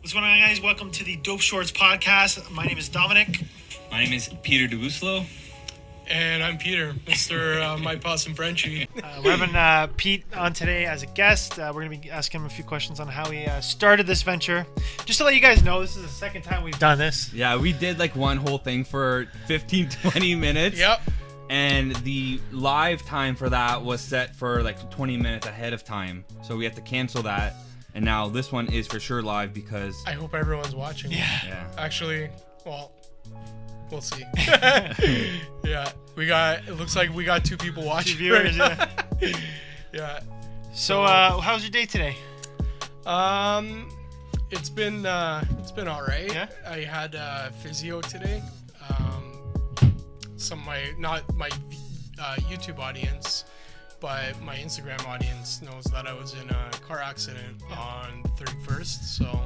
What's going on, guys? Welcome to the Dope Shorts podcast. My name is Domenic. My name is Peter DeBuslo. And I'm Peter, Mr. My Pawesome Frenchie. We're having Pete on today as a guest. We're going to be asking him a few questions on how he started this venture. Just to let you guys know, this is the second time we've done this. Yeah, we did like one whole thing for 15-20 minutes. Yep. And the live time for that was set for like 20 minutes ahead of time. So we had to cancel that. And now this one is for sure live because... I hope everyone's watching. Yeah. Actually, well, we'll see. Yeah. It looks like we got 2 people watching. 2 viewers, right yeah. Yeah. So, how's your day today? It's been all right. Yeah? I had physio today. Not my YouTube audience, but my Instagram audience knows that I was in a car accident on 31st. So,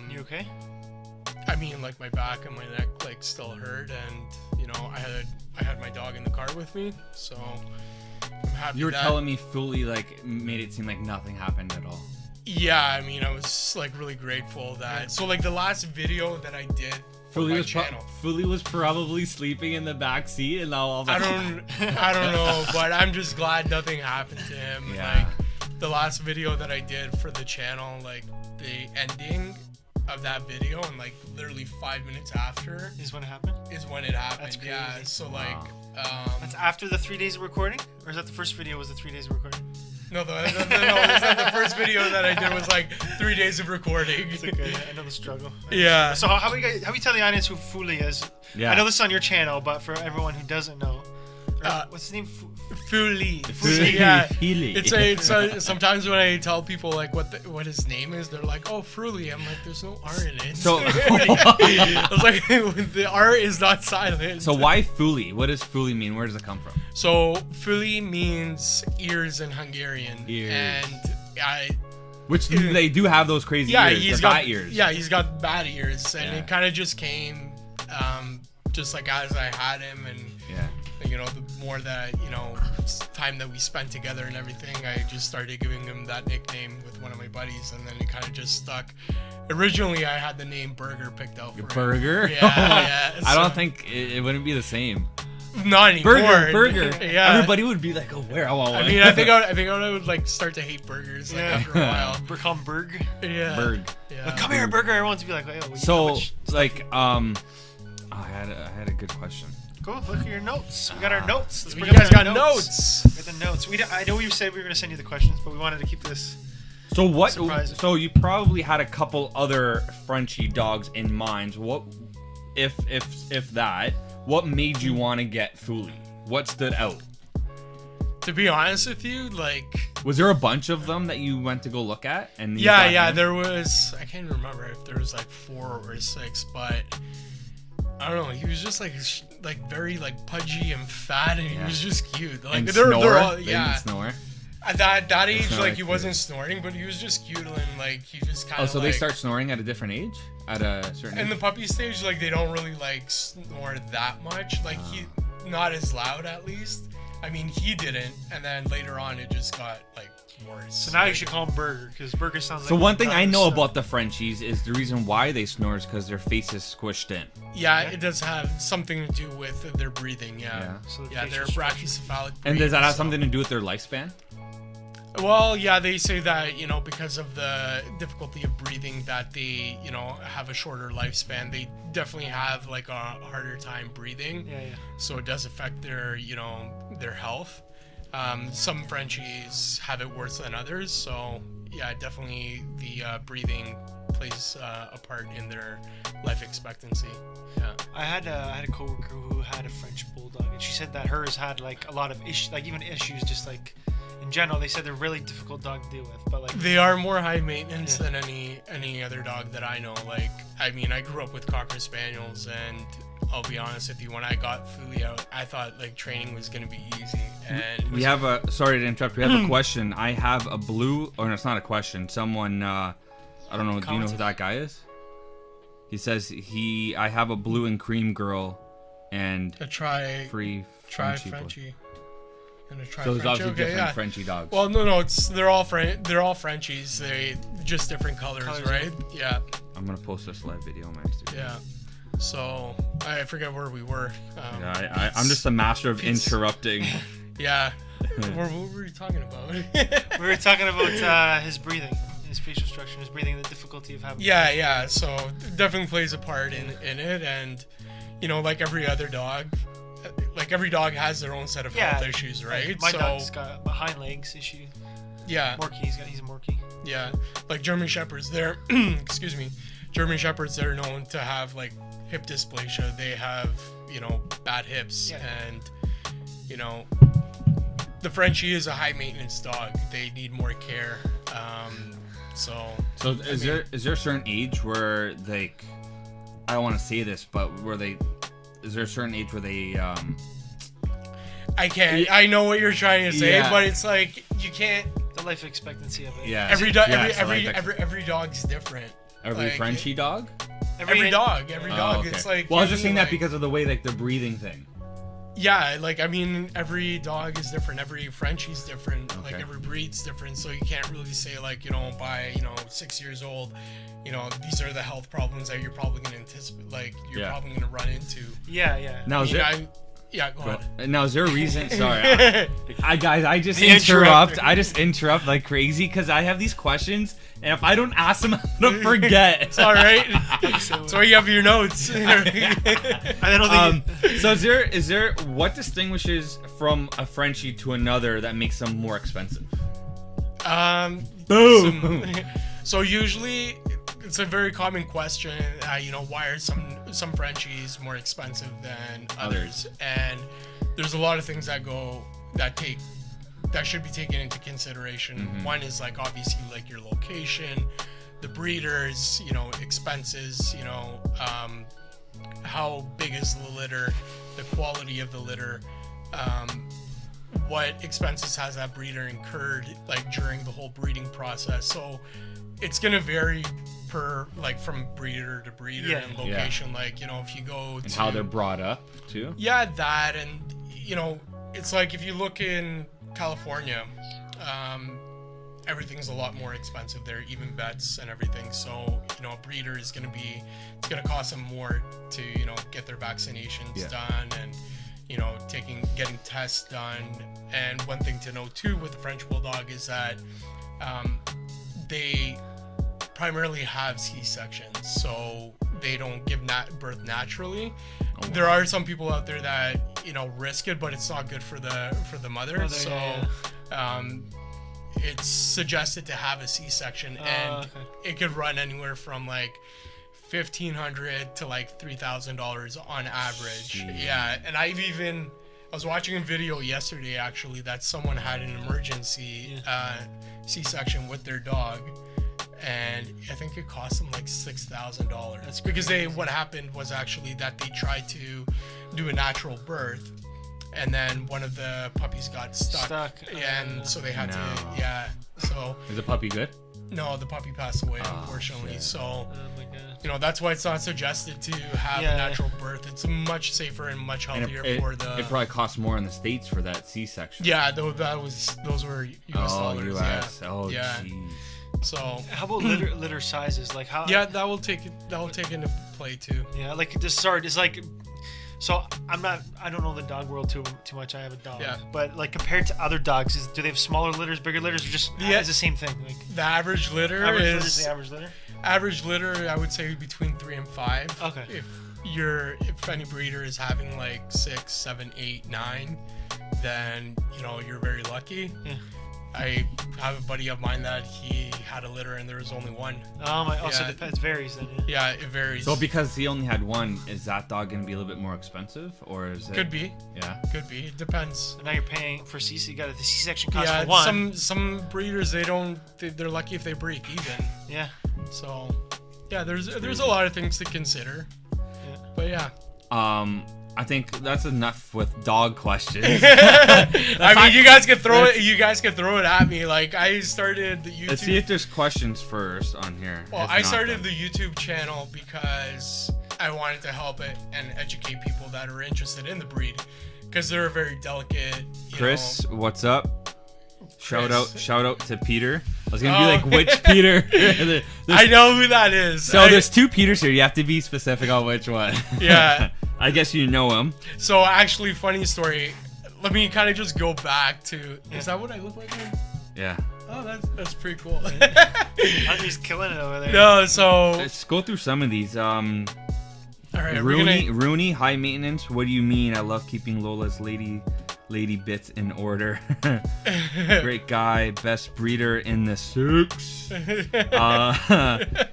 You okay? I mean, like my back and my neck like still hurt, and you know, I had my dog in the car with me, so I'm happy. You were telling me Füli like made it seem like nothing happened at all. Yeah, I mean, I was like really grateful that. So like the last video that I did for my channel, Füli was probably sleeping in the back seat, and now all I don't know, but I'm just glad nothing happened to him. Yeah. Like the last video that I did for the channel, like the ending of that video, and like literally 5 minutes after Is when it happened? is when it happened. That's crazy. Yeah. So like, That's after the 3 days of recording? Or is that the first video was the 3 days of recording? no, the first video that I did was like 3 days of recording. It's okay. I know the struggle. Yeah. So how do you tell the audience who Füli is? Yeah. I know this is on your channel, but for everyone who doesn't know, what's his name? Füli. Füli. Yeah. Füli. It's sometimes when I tell people like what his name is, they're like, "Oh, Füli." I'm like, "There's no R in it." So, I was like, the R is not silent. so why Füli? What does Füli mean? Where does it come from? So Füli means ears in Hungarian, Ears. and Which they do have those crazy ears, he's the got bat ears. Yeah, he's got bad ears, and Yeah. it kind of just came, just like as I had him, and Yeah. you know, the more that time that we spent together and everything, I just started giving him that nickname with one of my buddies, and then it kind of just stuck. Originally, I had the name Burger picked out for him. Burger? Yeah. I don't think it wouldn't be the same. Not anymore. Burger. Yeah. Everybody would be like, "Oh, where? I want one." I mean, I think I would like start to hate burgers like, Yeah. after a while. Call him Berg. Yeah. Berg. Yeah. Like, come here, Burger. Everyone's be like, oh, So, like, I had a good question. Go look at your notes. We got our notes. Let's You bring up guys our got notes. We got the notes. I know we said we were going to send you the questions, but we wanted to keep this. So what? Surprise. So you probably had a couple other Frenchie dogs in mind. What, if that? What made you want to get Füli? What stood out? To be honest with you, like, Was there a bunch of them that you went to go look at? And you yeah, got him? there was. I can't remember if there was like 4 or 6, but I don't know. He was just like very like pudgy and fat, and he was just cute. Like And they're all, They yeah. didn't snore. At that age, not like like he wasn't snoring, but he was just cute, and like he just kind of. Oh, so they start snoring at a different age? At a certain in age? the puppy stage, like they don't really like snore that much. Like he, not as loud at least. I mean, he didn't, and then later on, it just got like worse. So now you should call him Burger, because Burger sounds like... So one thing I know stuff. about the Frenchies is the reason why they snore is because their face is squished in. Yeah, it does have something to do with their breathing. Yeah, So the yeah, facial they're structure. brachycephalic. And does that have so- something to do with their lifespan? Well, yeah, they say that, because of the difficulty of breathing, that they, have a shorter lifespan. They definitely have like a harder time breathing. Yeah. So it does affect their, their health. Some Frenchies have it worse than others. So yeah, definitely the breathing plays a part in their life expectancy. Yeah. I had a coworker who had a French Bulldog, and she said that hers had like a lot of issues, like even issues, just like in general. They said they're really difficult dog to deal with, but like They are more high maintenance than any other dog that I know. Like, I mean, I grew up with Cocker Spaniels, and I'll be honest with you, when I got Füli out, I thought like training was gonna be easy. And We have a, sorry to interrupt, we have a question. I have a blue, or no, it's not a question. Someone, I don't know, do you know who that guy is? He says I have a blue and cream girl and try free Frenchie. Frenchie. gonna try. So there's Frenchie. obviously Okay, different yeah. Frenchie dogs. Well, no, they're all Frenchies. They just different colors, right? Yeah. I'm gonna post this live video on my Instagram. Yeah. So I forget where we were. Yeah, I'm just a master of interrupting. Yeah. What were we talking about? We were talking about his breathing, his facial structure, his breathing, the difficulty of having. Yeah. So it definitely plays a part in it, and you know, like every other dog, like every dog has their own set of health issues, right? My dog's got a hind legs issue. Yeah. Morkie, he's a Morkie. Yeah, like German Shepherds, they're excuse me, German Shepherds, they're known to have like hip dysplasia. They have, you know, bad hips, and you know, the Frenchie is a high maintenance dog. They need more care. So is there a certain age where like, I don't want to say this, but is there a certain age where they I know what you're trying to say, but it's like you can't. The life expectancy of it. Yeah. Every dog's different. Every like, Frenchie dog? Every dog. Okay. It's like. Well, I was just saying that because of the way like the breathing thing. Yeah, like I mean, every dog is different. Every Frenchie's different. Okay. Like every breed's different. So you can't really say like, you know, by 6 years old, you know, these are the health problems that you're probably gonna anticipate. Like you're probably gonna run into. Yeah. Now go ahead. Now, is there a reason? Sorry, I just interrupt. I just interrupt like crazy because I have these questions, and if I don't ask them, I'm gonna forget. It's all right. That's why you have your notes. I don't think. So is there what distinguishes from a Frenchie to another that makes them more expensive? Boom. So usually, it's a very common question. You know, why are some Frenchies more expensive than others? And there's a lot of things that should be taken into consideration. Mm-hmm. One is like obviously like your location, the breeders, you know, expenses, you know, how big is the litter, the quality of the litter, what expenses has that breeder incurred like during the whole breeding process. So it's gonna vary from breeder to breeder and location. Like, you know, if you go and to how they're brought up too. Yeah, that, and you know, it's like if you look in California, everything's a lot more expensive there, even vets and everything. So, you know, a breeder is gonna cost them more to, you know, get their vaccinations done and, you know, getting tests done. And one thing to know too with the French Bulldog is that they primarily have C-sections, so they don't give birth naturally. Oh, wow. There are some people out there that, you know, risk it, but it's not good for the mother. It's suggested to have a C-section, and it could run anywhere from like $1,500 to like $3,000 on average. Jeez. Yeah, and I was watching a video yesterday actually that someone had an emergency C-section with their dog, and I think it cost them like $6,000. That's because what happened was actually that they tried to do a natural birth, and then one of the puppies got stuck. And so they had to. So is the puppy good? No, the puppy passed away, unfortunately. Shit. So you know, that's why it's not suggested to have a natural birth. It's much safer and much healthier for the. It probably costs more in the States for that C-section. Yeah, those were US dollars. US. Yeah. Oh, yeah. Jeez. So how about litter sizes? Like how? Yeah, that will take into play too. Yeah, like this. Sorry, it's like. So I don't know the dog world too much. I have a dog. Yeah. But like compared to other dogs, do they have smaller litters, bigger litters, or just it's the same thing? Like the average litter is the average litter. Average litter, I would say between 3 and 5. Okay. If any breeder is having like 6, 7, 8, 9, then you know you're very lucky. Yeah. I have a buddy of mine that he had a litter and there was only one. Oh my! Oh, so it varies then. Yeah, it varies. So because he only had one, is that dog going to be a little bit more expensive, or is it? Could be. Yeah. Could be. It depends. So now you're paying for C. You got the C-section cost for one. Some breeders they're lucky if they break even. Yeah. So, yeah, there's a lot of things to consider. Yeah. But yeah. I think that's enough with dog questions. I mean, you guys could throw it. You guys could throw it at me. Like I started the YouTube. Let's see if there's questions first on here. Well, I started the YouTube channel because I wanted to help it and educate people that are interested in the breed. because they're a very delicate. Chris, what's up? Shout out to Peter. I was gonna be like, which Peter? I know who that is. So there's two Peters here. You have to be specific on which one. Yeah. I guess you know him. So actually, funny story. Let me kind of just go back to. Is that what I look like? Yeah. Oh, that's pretty cool. He's killing it over there. No, so let's go through some of these. All right, Rooney, high maintenance. What do you mean? I love keeping Lola's lady bits in order. Great guy, best breeder in the six.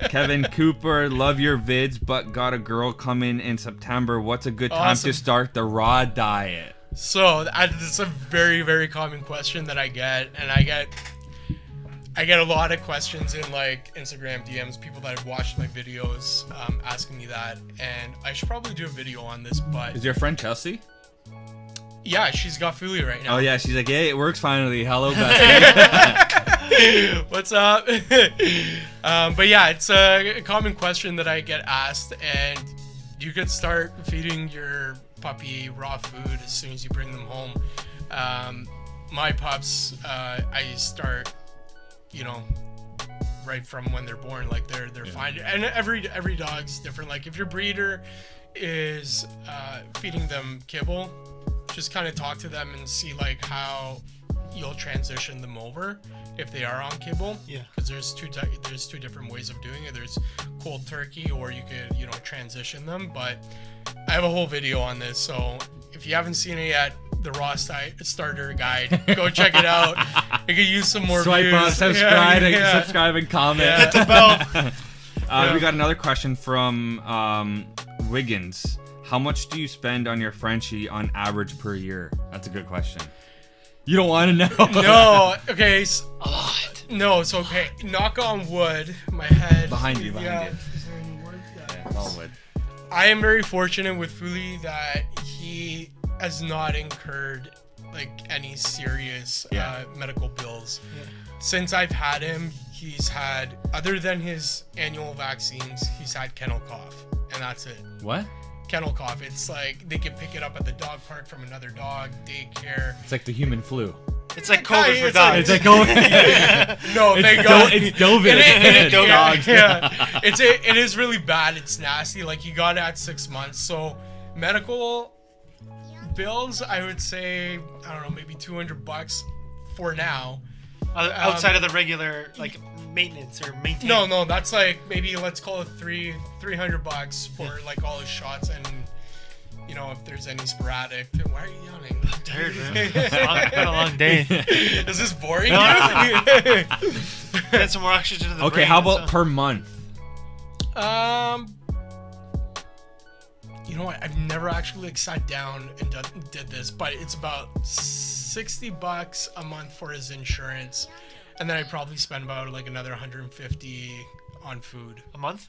Kevin Cooper, love your vids, but got a girl coming in September. What's a good time to start the raw diet? So it's a very, very common question that I get, and I get a lot of questions in like Instagram DMs, people that have watched my videos asking me that, and I should probably do a video on this. But is your friend Chelsea? Yeah, she's got Füli right now. Oh yeah, she's like, hey, it works finally. Hello, bestie. What's up? But yeah, it's a common question that I get asked, and you could start feeding your puppy raw food as soon as you bring them home. My pups, I start, right from when they're born. Like they're fine, and every dog's different. Like if your breeder is feeding them kibble, just kind of talk to them and see like how you'll transition them over if they are on kibble. Yeah. Because there's two different ways of doing it. There's cold turkey, or you could transition them. But I have a whole video on this, so if you haven't seen it yet, the raw starter guide, go check it out. You could use some more views. Up, subscribe, subscribe and comment. Yeah. Hit the bell. We got another question from Wiggins. How much do you spend on your Frenchie on average per year? That's a good question. You don't want to know? No. Okay. A lot. No. So okay. Knock on wood. My head. Behind you. Is there any wood? Yeah, it's all wood. I am very fortunate with Füli that he has not incurred like any serious medical bills. Yeah. Since I've had him, he's had, other than his annual vaccines, he's had kennel cough, and that's it. What? Kennel cough. It's like they can pick it up at the dog park from another dog, daycare. It's like the human flu. It's like COVID for dogs. It's like COVID. No, thank God. It's COVID. Dogs. Yeah. It is really bad. It's nasty. Like you got it at 6 months. So medical bills, I would say, I don't know, maybe $200 for now. Outside of the regular like maintenance or maintenance. No, that's like maybe let's call it $300 for like all his shots, and if there's any sporadic. Why are you yawning? I'm tired, man. It's been a long day. Is this boring? Get some more oxygen to the brain. Okay, how about per month? You know what? I've never actually like sat down and did this, but it's about $60 a month for his insurance, and then I probably spend about like another $150 on food a month.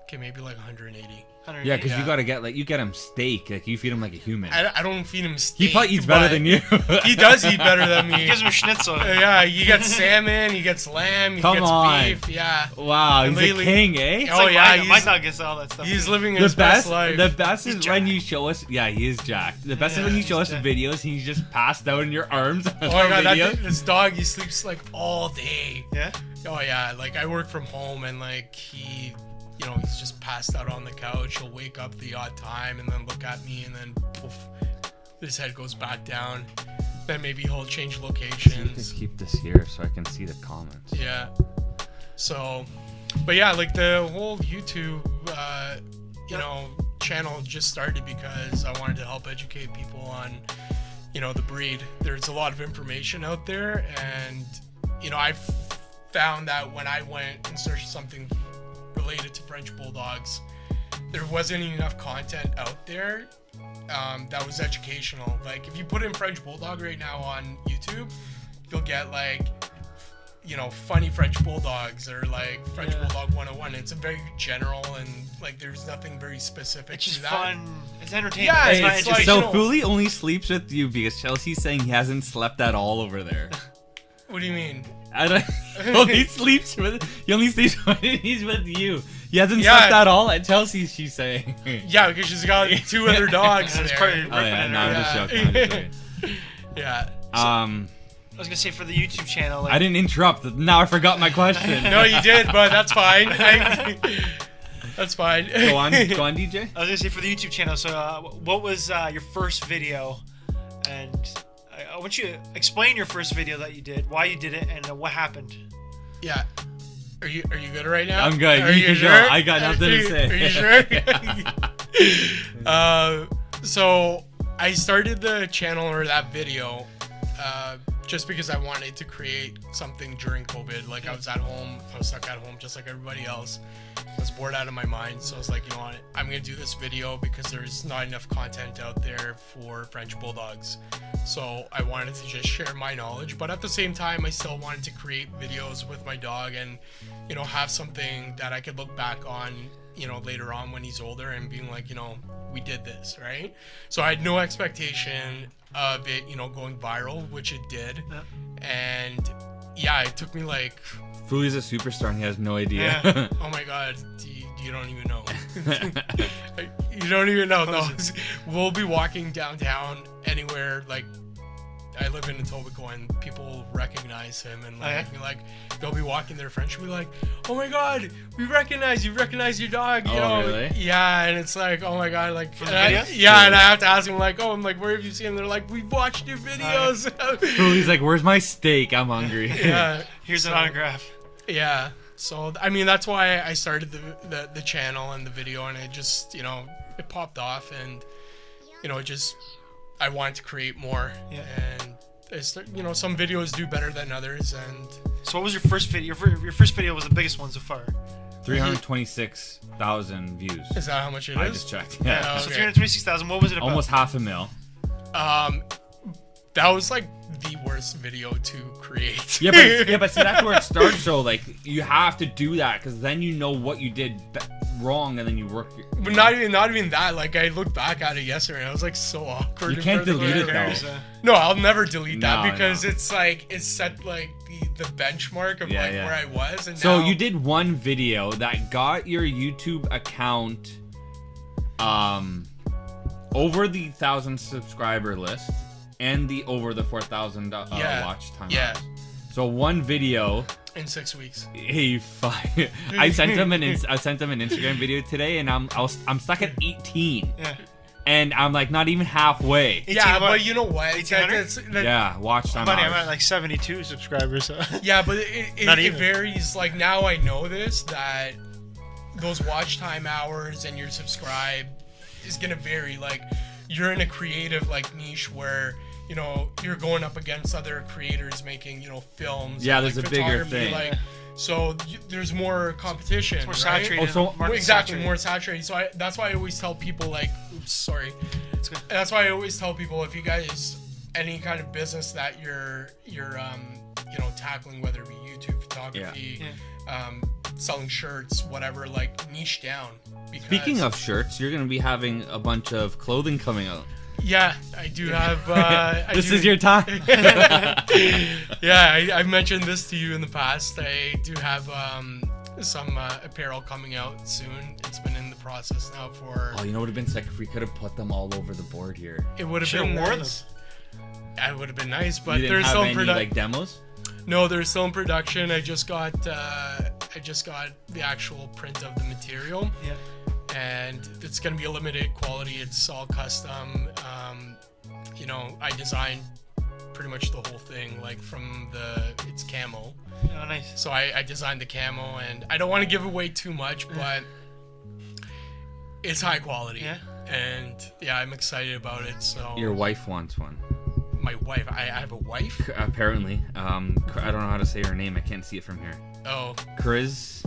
Okay, maybe like 180. Yeah, because you gotta get you get him steak. Like you feed him like a human. I don't feed him steak. He probably eats better than you. He does eat better than me. He gives him schnitzel. Yeah, he gets salmon, he gets lamb, he gets beef. Yeah. Wow, he's a king, eh? Oh yeah, my dog gets all that stuff. He's living his best life. The best is when you show us. Yeah, he is jacked. The best is when you show us videos and he's just passed out in your arms. Oh my God, this dog, he sleeps like all day. Yeah. Oh yeah, like I work from home and like he. He's just passed out on the couch. He'll wake up the odd time and then look at me, and then poof, his head goes back down. Then maybe he'll change locations. Just keep this here so I can see the comments. Yeah. So, but yeah, like the whole YouTube, channel just started because I wanted to help educate people on, the breed. There's a lot of information out there, and I found that when I went and searched something related to French Bulldogs, there wasn't enough content out there that was educational. Like if you put in French Bulldog right now on YouTube, you'll get like funny French Bulldogs or like French Bulldog 101. It's a very general, and like there's nothing very specific. It's just to that. Fun. It's entertaining. Yeah, it's like, so Füli only sleeps with you because Chelsea's saying he hasn't slept at all over there. What do you mean? He only sleeps when he's with you. He hasn't slept at all at Chelsea's, she's saying. Yeah, because she's got 2 other dogs there. I'm just joking. Yeah. I was gonna say for the YouTube channel. Like, I didn't interrupt. Now I forgot my question. No, you did, but that's fine. That's fine. Go on, DJ. I was gonna say for the YouTube channel. So, what was your first video? And I want you to explain your first video that you did, why you did it, and what happened. Yeah. Are you good right now? I'm good. Are you sure? I got nothing to say. Are you sure? So I started the channel or that video just because I wanted to create something during COVID. Like, I was at home, I was stuck at home just like everybody else. I was bored out of my mind, so I was like, you know what, I'm gonna do this video because there's not enough content out there for French Bulldogs. So I wanted to just share my knowledge, but at the same time I still wanted to create videos with my dog and, you know, have something that I could look back on, you know, later on when he's older and being like, you know, we did this, right? So I had no expectation of it, you know, going viral, which it did. And yeah, it took me like... Füli's a superstar and he has no idea. Yeah. Oh my god, you don't even know. You don't even know. No, we'll be walking downtown anywhere, like, I live in Etobicoke and people will recognize him and like, they'll be walking their French and be like, oh my god, you recognize your dog, you know? Really? Yeah, and it's like, oh my god, like, and I have to ask him like, oh, I'm like, where have you seen him? They're like, we've watched your videos. Füli's like, where's my steak? I'm hungry. Yeah, here's an autograph. Yeah, so I mean that's why I started the channel and the video, and it just, you know, it popped off, and you know, it just, I wanted to create more. Yeah. And you know, some videos do better than others. And so what was your first video? Your first video was the biggest one so far. 326,000 views. Is that how much it is? I just checked. Yeah. So 326,000. What was it about? Almost 500,000. That was like the worst video to create. Yeah, but see, that's where it starts. So like, you have to do that because then you know what you did wrong, and then you work. But not even that. Like, I looked back at it yesterday, and I was like so awkward. You can't delete it though. No, I'll never delete that because it's like, it's set like the benchmark of where I was. And so you did one video that got your YouTube account over the 1,000 subscriber list and the over the 4,000 watch time. Yeah. So one video in 6 weeks. Hey, I sent him an Instagram video today, and I'm stuck at 18. Yeah. And I'm like not even halfway. Yeah, but you know what? Watch time. I'm at like 72 subscribers. So. Yeah, but it varies. Like, now I know this, that those watch time hours and your subscribe is gonna vary. Like, you're in a creative like niche where, you know, you're going up against other creators making, you know, films. Yeah, and, there's like, a bigger thing. Like, so there's more competition. It's more saturated. Exactly, more saturated. So that's why I always tell people, like, that's why I always tell people, if you guys, any kind of business that you're you know, tackling, whether it be YouTube, photography, selling shirts, whatever, like, niche down. Because, speaking of shirts, you're gonna be having a bunch of clothing coming out. Yeah, I do have. This is your time. Yeah, I mentioned this to you in the past. I do have some apparel coming out soon. It's been in the process now for. Oh, you know what would have been sick if we could have put them all over the board here. It would have been nice. It would have been nice, but there's still like demos. No, they're still in production. I just got the actual print of the material. Yeah. And it's gonna be a limited quality. It's all custom. You know, I designed pretty much the whole thing, like it's camo. Oh, nice. So I designed the camo, and I don't want to give away too much, but it's high quality. Yeah. And yeah, I'm excited about it. So your wife wants one. My wife? I have a wife? Apparently. I don't know how to say her name. I can't see it from here. Oh. Crisful?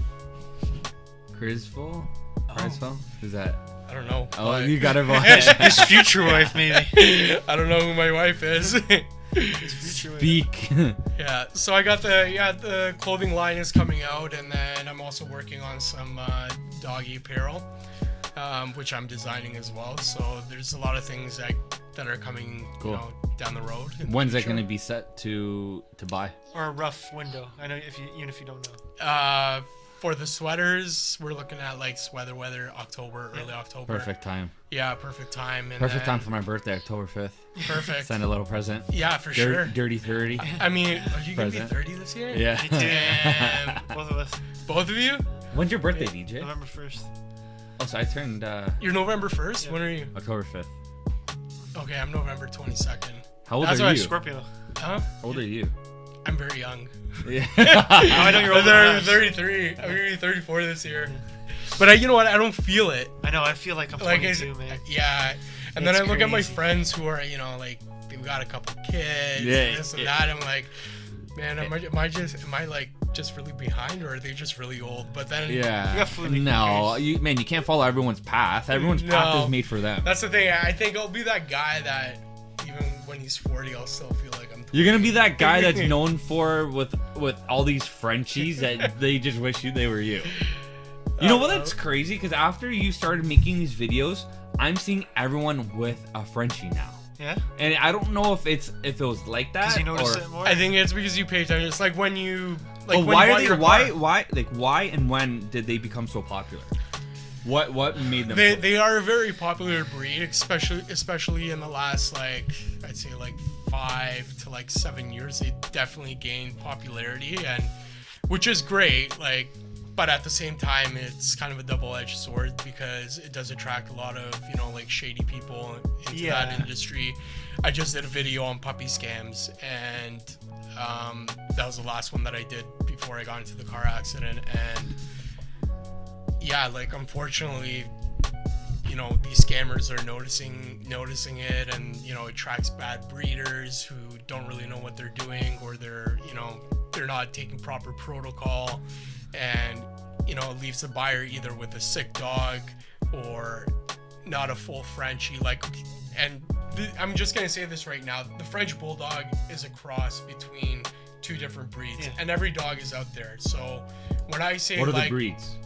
Who's that? I don't know. Oh, you got it wrong. His future wife, maybe. I don't know who my wife is. Speak. Yeah, so I got the clothing line is coming out, and then I'm also working on some doggy apparel, which I'm designing as well. So there's a lot of things that are coming, you know, down the road. When's that going to be set to buy? Or a rough window? I know even if you don't know. For the sweaters, we're looking at like weather, October, early October. Perfect time. Yeah, perfect time. And perfect time for my birthday, October 5th. Perfect. Send a little present. Yeah, for sure. Dirty 30. I mean, are you going to be 30 this year? Yeah. Damn. Both of us. Both of you? When's your birthday, DJ? November 1st. Oh, so I turned... You're November 1st? Yeah. When are you? October 5th. Okay, I'm November 22nd. How old That's are why you? Scorpio. Huh? How old are you? I'm very young. Yeah. I know you're older than I'm us. 33. I'm going to be 34 this year. But you know what? I don't feel it. I know. I feel like I'm Like 22, man. Yeah. And It's then I look at my crazy. friends who are, like, they've got a couple kids, Yeah, this and yeah. that. I'm like, man, am I like just really behind, or are they just really old? But then Yeah. You got Füli. No, you can't follow everyone's path. Everyone's path No. is made for them. that's the thing. I think I'll be that guy that even when he's 40, I'll still feel like I'm 20. You're gonna be that guy that's known for with all these Frenchies that they just wish they were you. You know what? That's crazy because after you started making these videos, I'm seeing everyone with a Frenchie now. Yeah? And I don't know if it was like that. Because you notice or, it more? I think it's because you pay attention. It's like when you But when why you are bought they? your Why and when did they become so popular? What made them? They are a very popular breed, especially in the last, like, I'd say like 5 to like 7 years. They definitely gained popularity, and which is great. Like, but at the same time, it's kind of a double-edged sword because it does attract a lot of like shady people into that industry. I just did a video on puppy scams, and that was the last one that I did before I got into the car accident. And yeah, like, unfortunately, these scammers are noticing it, and it attracts bad breeders who don't really know what they're doing, or they're not taking proper protocol, and it leaves the buyer either with a sick dog or not a full Frenchie. Like, and I'm just gonna say this right now: the French Bulldog is a cross between two different breeds, and every dog is out there. So when I say, what are like, the breeds?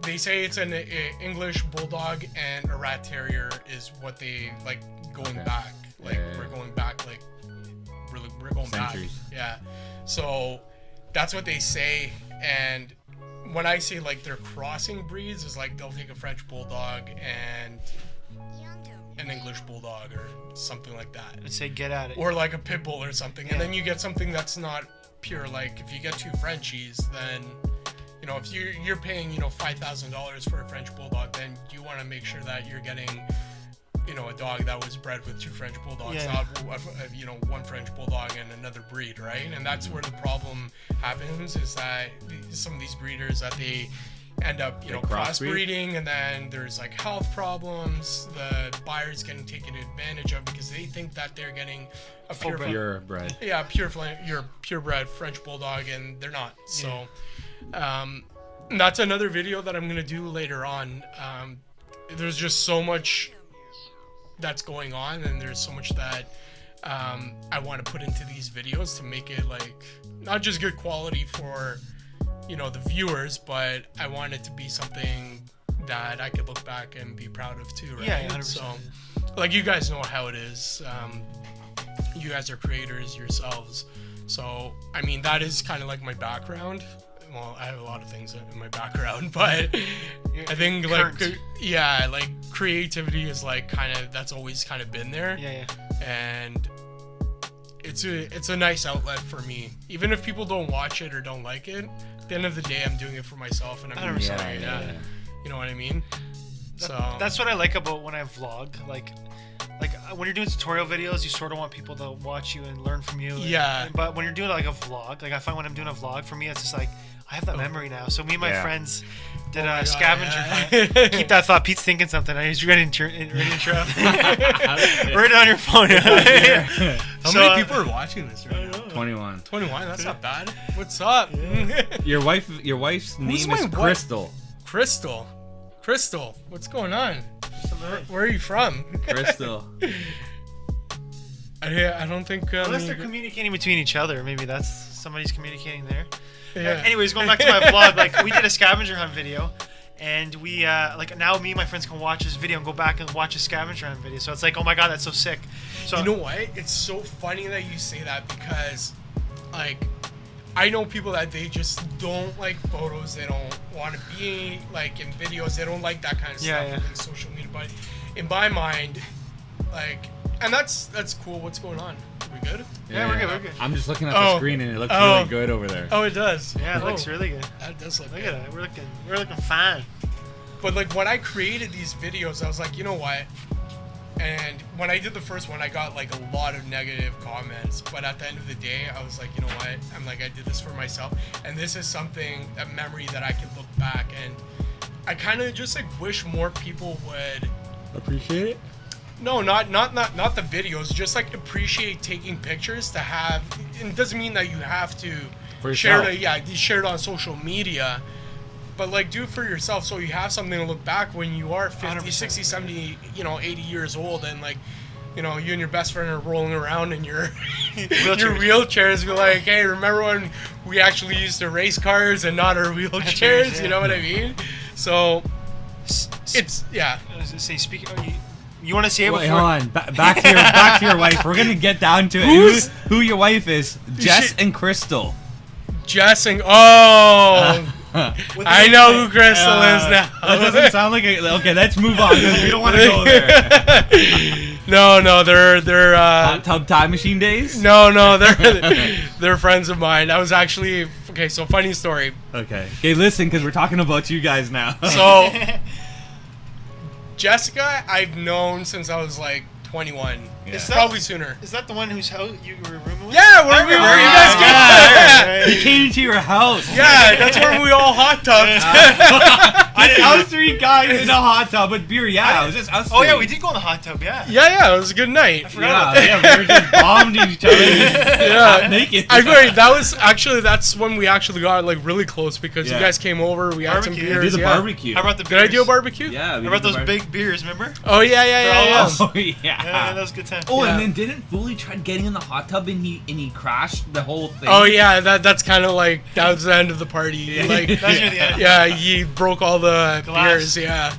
They say it's an English Bulldog and a Rat Terrier is what they like going back. Like, we're going back, like, really, we're going Centuries. back. Yeah. So that's what they say. And when I say, like, they're crossing breeds, is like they'll take a French Bulldog and an English Bulldog or something like that. And say, get at it. Or like a Pit Bull or something. And then you get something that's not pure. Like, if you get two Frenchies, then if you're paying $5,000 for a French Bulldog, then you want to make sure that you're getting a dog that was bred with two French Bulldogs, not one French Bulldog and another breed, right? And that's where the problem happens, is that some of these breeders, that they end up crossbreeding, and then there's like health problems. The buyer's getting taken advantage of because they think that they're getting a purebred. Yeah, purebred French Bulldog, and they're not. So that's another video that I'm gonna do later on. There's just so much that's going on, and there's so much that I want to put into these videos to make it, like, not just good quality for the viewers, but I want it to be something that I could look back and be proud of too, right? Yeah, 100%. So, like, you guys know how it is. You guys are creators yourselves, so I mean, that is kind of like my background. Well, I have a lot of things in my background, but I think, like, like, creativity is, like, that's always kind of been there. Yeah. And it's a nice outlet for me, even if people don't watch it or don't like it. At the end of the day, I'm doing it for myself, and I'm doing it. You know what I mean? That's what I like about when I vlog. Like when you're doing tutorial videos, you sort of want people to watch you and learn from you. But when you're doing like a vlog, like I find when I'm doing a vlog, for me, it's just like, I have that memory now. So me and my friends did a scavenger hunt. Keep that thought. Pete's thinking something. He's ready to interrupt. Write it on your phone. How many people are watching this right now? 21. 21. That's not bad. What's up? Your wife's name is Crystal. Crystal. What's going on? Where are you from? Crystal. I don't think. Unless they're communicating between each other, maybe that's somebody's communicating there. Yeah. Anyways, going back to my vlog, like, we did a scavenger hunt video, and we like, now me and my friends can watch this video and go back and watch a scavenger hunt video. So it's like, oh my god, that's so sick. So you know what? It's so funny that you say that, because, like, I know people that they just don't like photos. They don't want to be like in videos. They don't like that kind of stuff in social media. But in my mind, like, and that's cool. What's going on? Are we good? Yeah, we're good. We're good. I'm just looking at the screen and it looks really good over there. Oh, it does. Yeah, it looks really good. That does look good. Look at it. We're looking fine. But like when I created these videos, I was like, you know what? And when I did the first one, I got like a lot of negative comments. But at the end of the day, I was like, you know what? I'm like, I did this for myself, and this is something, a memory that I can look back and I kind of just like wish more people would appreciate it. No, not the videos. Just like appreciate taking pictures to have. It doesn't mean that you have to share it. Yeah, share it on social media. But like do it for yourself so you have something to look back when you are 50, 60, 70, 80 years old and like, you and your best friend are rolling around in your wheelchairs. Be like, hey, remember when we actually used to race cars and not our wheelchairs? You know what I mean? So it's I was gonna say, you want to say it before? Wait, hold on. Back to your wife. We're gonna get down to it. Who your wife is? Jess and Crystal. Jess and I know who Crystal is now. That doesn't sound like okay. Let's move on because we don't want to go there. No, they're hot tub time machine days. No, they're friends of mine. I was actually okay. So funny story. Okay, listen, because we're talking about you guys now. So Jessica, I've known since I was like 21. Yeah. Probably sooner. Is that the one whose house you were rooming with? Yeah, where we were. You guys get He came to your house. Yeah, that's where we all hot tubbed. I was 3 guys in a hot tub with beer. Yeah, it was just us. Oh yeah, we did go in the hot tub. Yeah. Yeah, it was a good night. I forgot about that. Yeah, we were just bombed each other. Yeah, naked. That's when we actually got like really close because you guys came over. We had some beers. We did the barbecue. How about the beers? Did I do a barbecue? Yeah. How about those big beers? Remember? Oh yeah. Oh yeah. Yeah, that was a good time. Oh, and then didn't Füli try getting in the hot tub and he crashed the whole thing? Oh yeah, that's kind of like that was the end of the party. Yeah. Like That was near the end. Yeah, he broke all the beers. Yeah.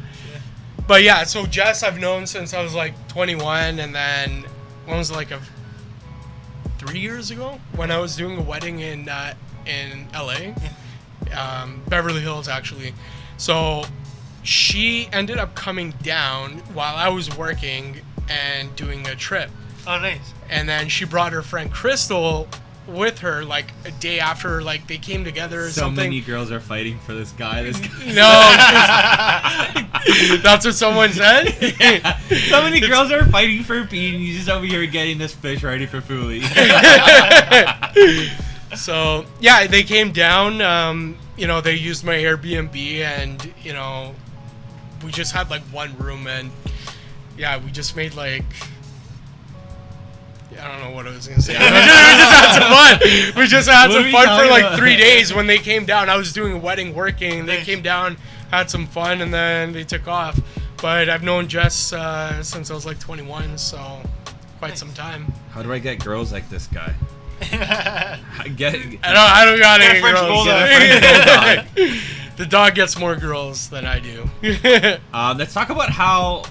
But yeah, so Jess I've known since I was like 21, and then when was it, like 3 years ago when I was doing a wedding in LA, Beverly Hills actually. So she ended up coming down while I was working and doing a trip. Oh, nice. And then she brought her friend Crystal with her like a day after, like they came together or something. So many girls are fighting for this guy. No, that's what someone said. Yeah. So many girls are fighting for Pete, and he's just over here getting this fish ready for Füli. So yeah, they came down. They used my Airbnb, and we just had like one room, and yeah, we just made like. I don't know what I was gonna say. We just had some fun. We just had some fun for like 3 days. When they came down, I was doing a wedding, working. They came down, had some fun, and then they took off. But I've known Jess since I was like 21, so quite some time. How do I get girls like this guy? I don't got any French girls. Bulldog. The dog gets more girls than I do. Let's talk about how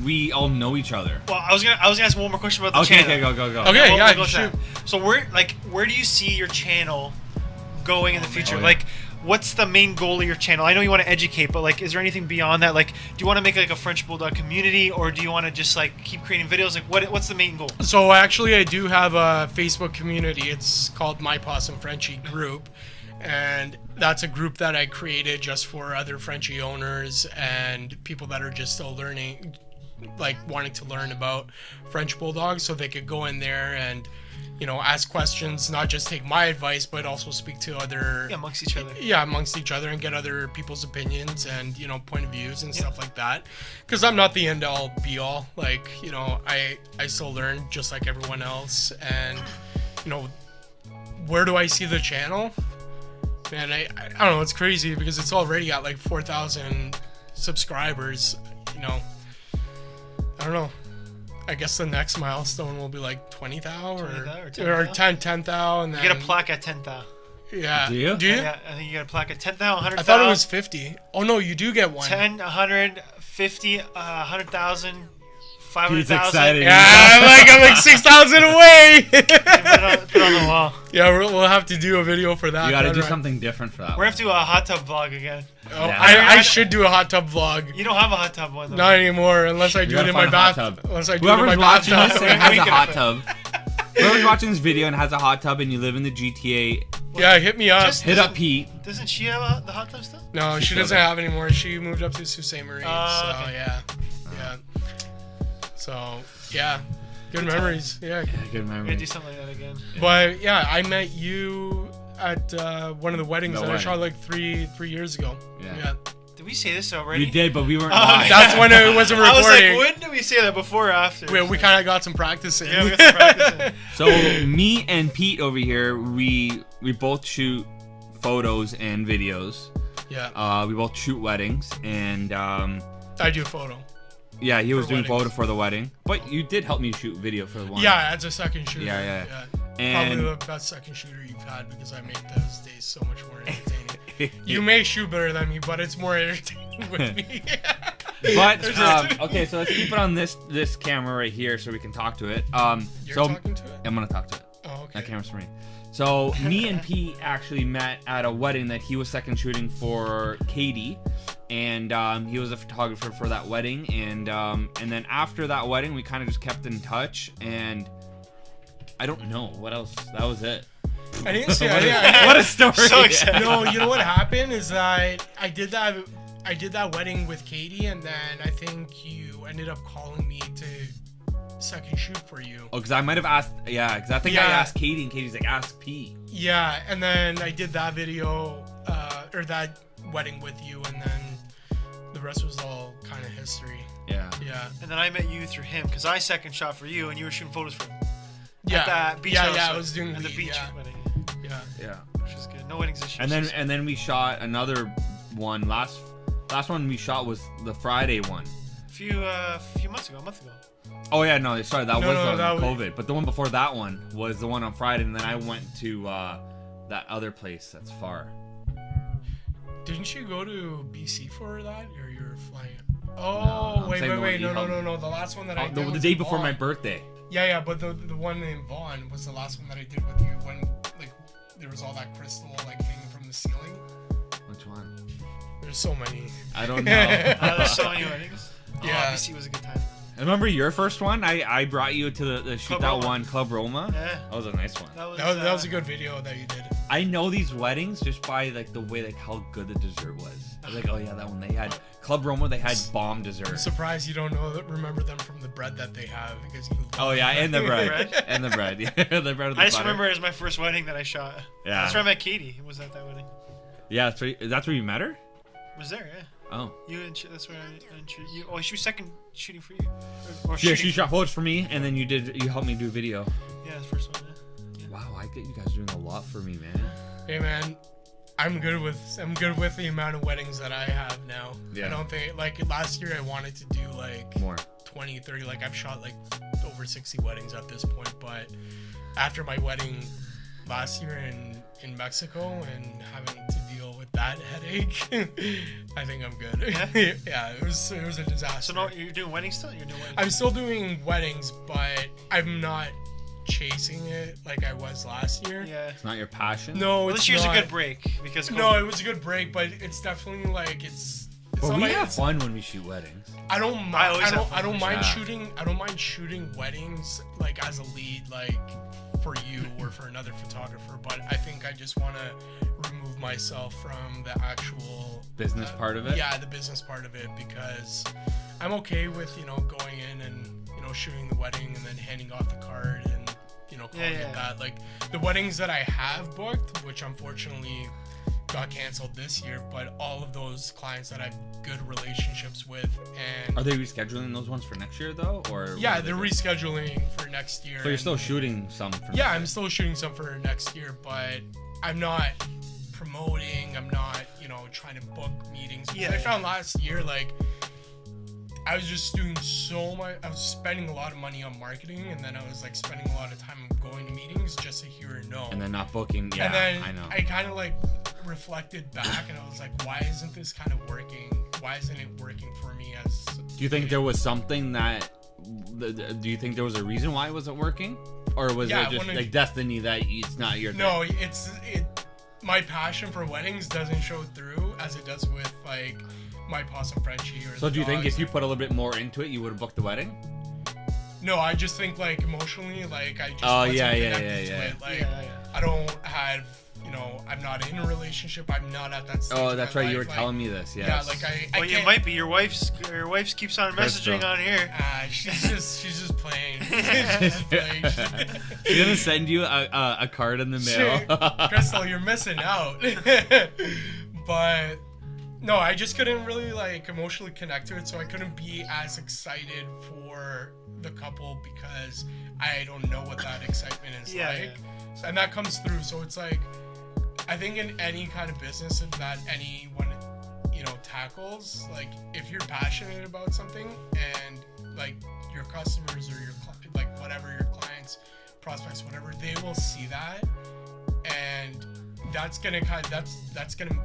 we all know each other. Well, I was gonna ask one more question about the channel. Okay, go. Okay, yeah, shoot. So where do you see your channel going in the future? Man. Like, what's the main goal of your channel? I know you want to educate, but like, is there anything beyond that? Like, do you want to make like a French Bulldog community, or do you want to just like keep creating videos? Like, what's the main goal? So actually, I do have a Facebook community. It's called My Pawesome Frenchie group. And that's a group that I created just for other Frenchie owners and people that are just still learning, like wanting to learn about French Bulldogs, so they could go in there and, ask questions, not just take my advice, but also speak to other... Yeah, amongst each other. Yeah, amongst each other and get other people's opinions and, point of views and stuff like that. Because I'm not the end-all, be-all. Like, I still learn just like everyone else. And, where do I see the channel? Man, I don't know, it's crazy because it's already got like 4,000 subscribers, I don't know. I guess the next milestone will be like 20,000 or 10,000, and then you get a plaque at 10,000. Yeah. Do you? Yeah, I think you get a plaque at 10,000, 100,000. I thought it was 50. Oh no, you do get one. 10, 100, 50, 100,000, 500,000. Yeah, I'm like 6,000 away. Put it on the wall. Yeah, we'll have to do a video for that. You gotta do something different for that. We're gonna have to do a hot tub vlog again. Oh, yeah. I should do a hot tub vlog. You don't have a hot tub one though. Not anymore, unless I do it in my bathtub. Unless I do it in my watching bathtub. this and has a hot tub. Whoever's watching this video and has a hot tub and you live in the GTA, yeah, hit me up. Hit up Pete. Doesn't she have the hot tub still? No, she doesn't have anymore. She moved up to Sault Ste. Marie. So okay. yeah. So yeah, good memories. Yeah, good We're gonna memories. do something like that again. But yeah, I met you at one of the weddings that I shot like three years ago. Yeah. Did we say this already? We did, but we weren't live. That's when it wasn't recording. I was like, when did we say that, before or after? We kind of got some practice in. Yeah, we got some practice in. So me and Pete over here, we both shoot photos and videos. Yeah. We both shoot weddings, and I do photo. yeah, he was doing weddings. photo for the wedding, but you did help me shoot video for the one. Yeah, as a second shooter. Yeah. Probably And the best second shooter you've had, because I make those days so much more entertaining. You may shoot better than me, but it's more entertaining with me. but okay, so let's keep it on this camera right here so we can talk to it. You're so talking to it? I'm gonna talk to it. Oh, okay. That camera's for me. So me and Pete actually met at a wedding that he was second shooting for Katie, and he was a photographer for that wedding, and then after that wedding we kind of just kept in touch, and I don't know what else. That was it. I didn't see what a story. So excited. No, you know what happened is that I did that wedding with Katie, and then I think you ended up calling me to second shoot for you. Oh, because I might have asked. Yeah, because I think I asked Katie, and Katie's like, ask Pete. Yeah, and then I did that video, or that wedding with you, and then the rest was all kind of history. Yeah. Yeah. And then I met you through him, because I second shot for you, and you were shooting photos for him. Yeah. At that beach Yeah, house, I was doing at the beach wedding. Yeah. Yeah. Which is good. No weddings this year. And then we shot another one. Last one we shot was the Friday one. a few months ago, a month ago. Oh yeah, no, sorry, that was that COVID. But the one before that one was the one on Friday, and then I went to that other place that's far. Didn't you go to BC for that, or you were flying? No, Oh, I'm wait, saying the one you no. helped. The last one that I did The was day in before my Vaughan. birthday. Yeah, but the one in Vaughan was the last one that I did with you, when like there was all that crystal like hanging from the ceiling. Which one? There's so many. I don't know. There's so many weddings. Yeah. Oh, BC was a good time. Remember your first one? I brought you to the shoot Club that Roma. one, Club Roma. Yeah. That was a nice one. That was a good video that you did. I know these weddings just by like the way like how good the dessert was. I was like, oh yeah, that one they had Club Roma. They had bomb I'm dessert. surprised you don't remember them from the bread that they have, because you. Oh yeah, and the bread, Bread? and the bread. Yeah, the bread with the I just butter. remember it was my first wedding that I shot. Yeah. That's where I met Katie. Was at that wedding. Yeah, that's where you met her. Was there? Yeah. Oh. You and that's where I introduced you. Oh, she was second shooting for you. Or Yeah, shooting she shot photos for me, and then you helped me do video. Yeah, the first one. Yeah. Wow, I get you guys doing a lot for me, man. Hey man, I'm good with the amount of weddings that I have now. Yeah. I don't think, like, last year I wanted to do like More. 20, 30. Like, I've shot like over 60 weddings at this point, but after my wedding last year in Mexico and having to deal with that headache, I think I'm good. Yeah? Yeah, it was a disaster. So no, you're doing weddings still? You're doing weddings. I'm still doing weddings, but I'm not chasing it like I was last year. Yeah. It's not your passion. No, Well, it's this year's not. a good break because No, it was a good break, but it's definitely like it's But not we like have it's- fun when we shoot weddings. I don't I mind. always have fun I don't with mind that. shooting. I don't mind shooting weddings like as a lead, like for you or for another photographer. But I think I just want to remove myself from the actual Business part of it? Yeah, the business part of it, because I'm okay with going in and shooting the wedding and then handing off the card and calling it that. Like the weddings that I have booked, which unfortunately got canceled this year, but all of those clients that I have good relationships with, and Are they rescheduling those ones for next year though, or yeah, what are they're they doing? rescheduling for next year. So you're and- still shooting some for Yeah, next I'm still shooting some for next year, but I'm not promoting. I'm not, trying to book meetings. Because I found last year, like, I was just doing so much. I was spending a lot of money on marketing, and then I was like spending a lot of time going to meetings just to hear a no. And then not booking. Yeah, and then I know. I kind of like reflected back, and I was like, why isn't this kind of working? Why isn't it working for me? As Do you think there was something that do you think there was a reason why it wasn't working, or was it just like destiny that it's not your thing? No, my passion for weddings doesn't show through as it does with like My Pawesome Frenchie or. So do you think if you put a little bit more into it, you would have booked the wedding? No, I just think like emotionally, like I just wasn't connected to it. Like I don't have, you know, I'm not in a relationship. I'm not at that stage. Oh, that's right. Life. You were telling me this. Yes. Yeah, like I you might be. Your wife's keeps on messaging on here. She's just playing. She's playing. She's gonna send you a card in the mail. Crystal, you're missing out. But no, I just couldn't really like emotionally connect to it, so I couldn't be as excited for the couple because I don't know what that excitement is like. Yeah. And that comes through. So it's like, I think in any kind of business that anyone, you know, tackles, like if you're passionate about something and like your customers or your like whatever, your clients, prospects, whatever, they will see that, and that's gonna that's gonna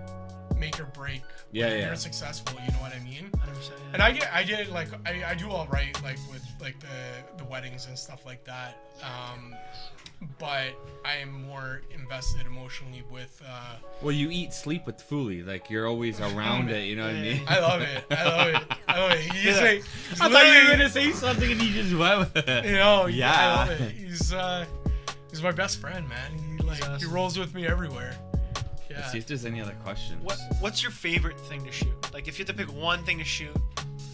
make or break when you're successful, you know what I mean? 100%, And I did like I do all right like with like the weddings and stuff like that, but I am more invested emotionally with well, you eat sleep with Füli, like you're always around it, you know what I mean? I love it. I thought you were gonna say something and he just went with it. You know, I love it. He's my best friend, man. He rolls with me everywhere. Yeah. Let's see if there's any other questions. What's your favorite thing to shoot? Like if you had to pick one thing to shoot,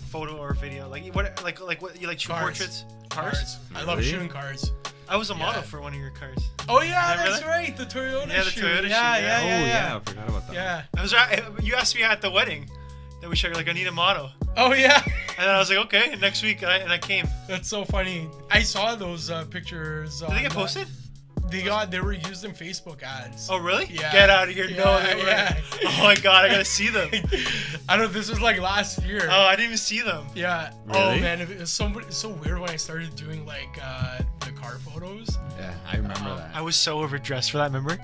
photo or video, like what you like shoot portraits? Cars. I love shooting cars. I was a model for one of your cars. Oh yeah, that's right. The Toyota shoot. Toyota shoot. Yeah, I forgot about that. Yeah. I was right. You asked me at the wedding that we showed, like I need a model. Oh yeah. And then I was like, okay, next week, and I came. That's so funny. I saw those pictures. Did they get posted? They were used in Facebook ads. Oh really? Yeah. Get out of here! No, they weren't. Oh my god, I gotta see them. I don't know. This was like last year. Oh, I didn't even see them. Yeah. Really? Oh man, it was so weird when I started doing like the car photos. Yeah, I remember that. I was so overdressed for that. Remember?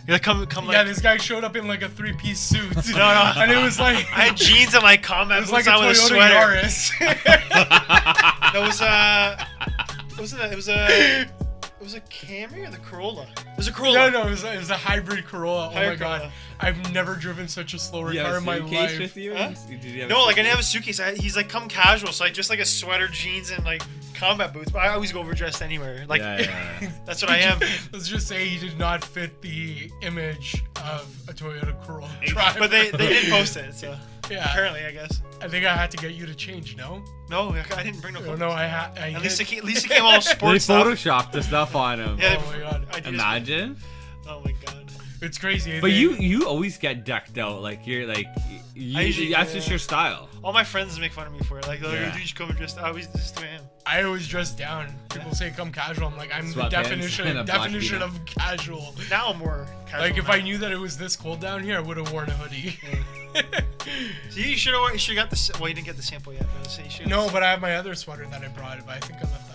You're like, come like. Yeah, this guy showed up in like a 3-piece suit. No. And it was like I had jeans and like combat boots on with a sweater. It was a Camry or the Corolla? It was a Corolla. No, it was a hybrid Corolla. Oh my god, I've never driven such a slower car in my life. With you? Huh? No, like I didn't have a suitcase. He's like come casual, so I just like a sweater, jeans, and like combat boots. But I always go overdressed anywhere. Like that's what I am. Let's just say he did not fit the image of a Toyota Corolla driver. But they did post it, so yeah. Apparently, I guess. I think I had to get you to change. No, I didn't bring no photos. No, At least it came all sports they stuff. photoshopped the stuff on him. Yeah, oh my god! Imagine. Oh my god. It's crazy. But you always get decked out. Like you're like that's just your style. All my friends make fun of me for it. Like, you just come and dress. I always just do him. I always dress down. People say come casual. I'm like, I'm the definition of casual. Now I'm more casual. Like if I knew that it was this cold down here, I would have worn a hoodie. See, you should have got the. Well, you didn't get the sample yet. But no, but I have my other sweater that I brought. But I think I left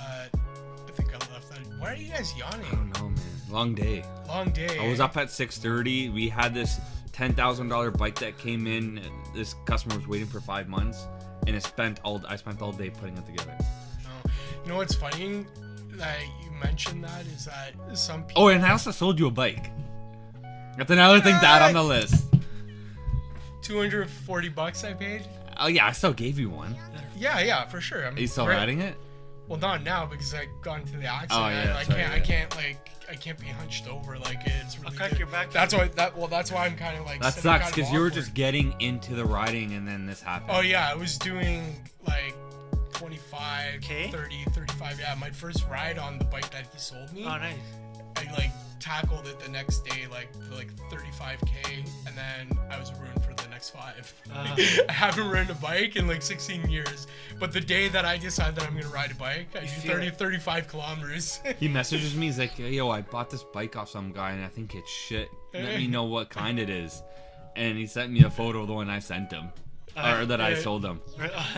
that. Why are you guys yawning? I don't know, man. Long day. I was up at 6:30. We had this $10,000 bike that came in. This customer was waiting for 5 months, and I spent all day putting it together. Oh. You know what's funny that you mentioned that is that some people. Oh, and I also sold you a bike. That's another thing to add on the list. $240 I paid. Oh yeah, I still gave you one. Yeah, for sure. Are you still riding it? Well, not now because I got into the accident. Oh yeah, I can't be hunched over like it's really. I'll crack your back. That's why I'm kind of like. That sucks because you were just getting into the riding and then this happened. Oh yeah, I was doing like 25, 30, 35. Yeah, my first ride on the bike that he sold me. Oh nice. I like tackled it the next day like 35k, and then I was ruined for the next 5. I haven't ridden a bike in like 16 years, but the day that I decide that I'm gonna ride a bike, I do 35 kilometers. He messages me, he's like, yo, I bought this bike off some guy and I think it's shit. Let me know what kind it is. And he sent me a photo of the one I sent him. Or that I sold him.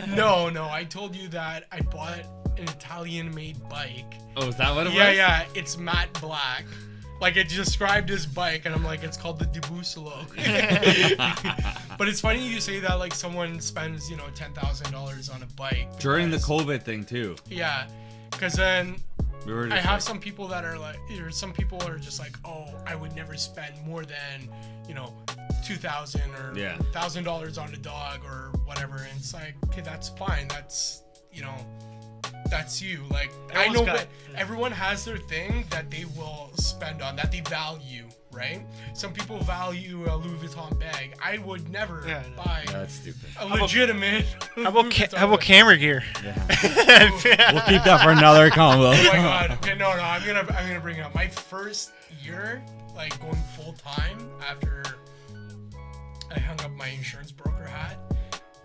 No, I told you that I bought an Italian-made bike. Oh, is that what it was? Yeah, it's matte black. Like, it described his bike, and I'm like, it's called the Debusolo. But it's funny you say that, like, someone spends, you know, $10,000 on a bike. During the COVID thing, too. Yeah. Because then I have like, some people that are like, or some people are just like, oh, I would never spend more than, you know, $2,000 or $1,000 on a dog or whatever. And it's like, okay, that's fine. That's, you know, that's you. Like, I know that everyone has their thing that they will spend on, that they value, right? Some people value a Louis Vuitton bag. I would never buy that's stupid. a legitimate. How about camera gear? Yeah. We'll keep that for another combo. Oh my god. Okay, no, I'm gonna bring it up. My first year, like going full time after I hung up my insurance broker hat.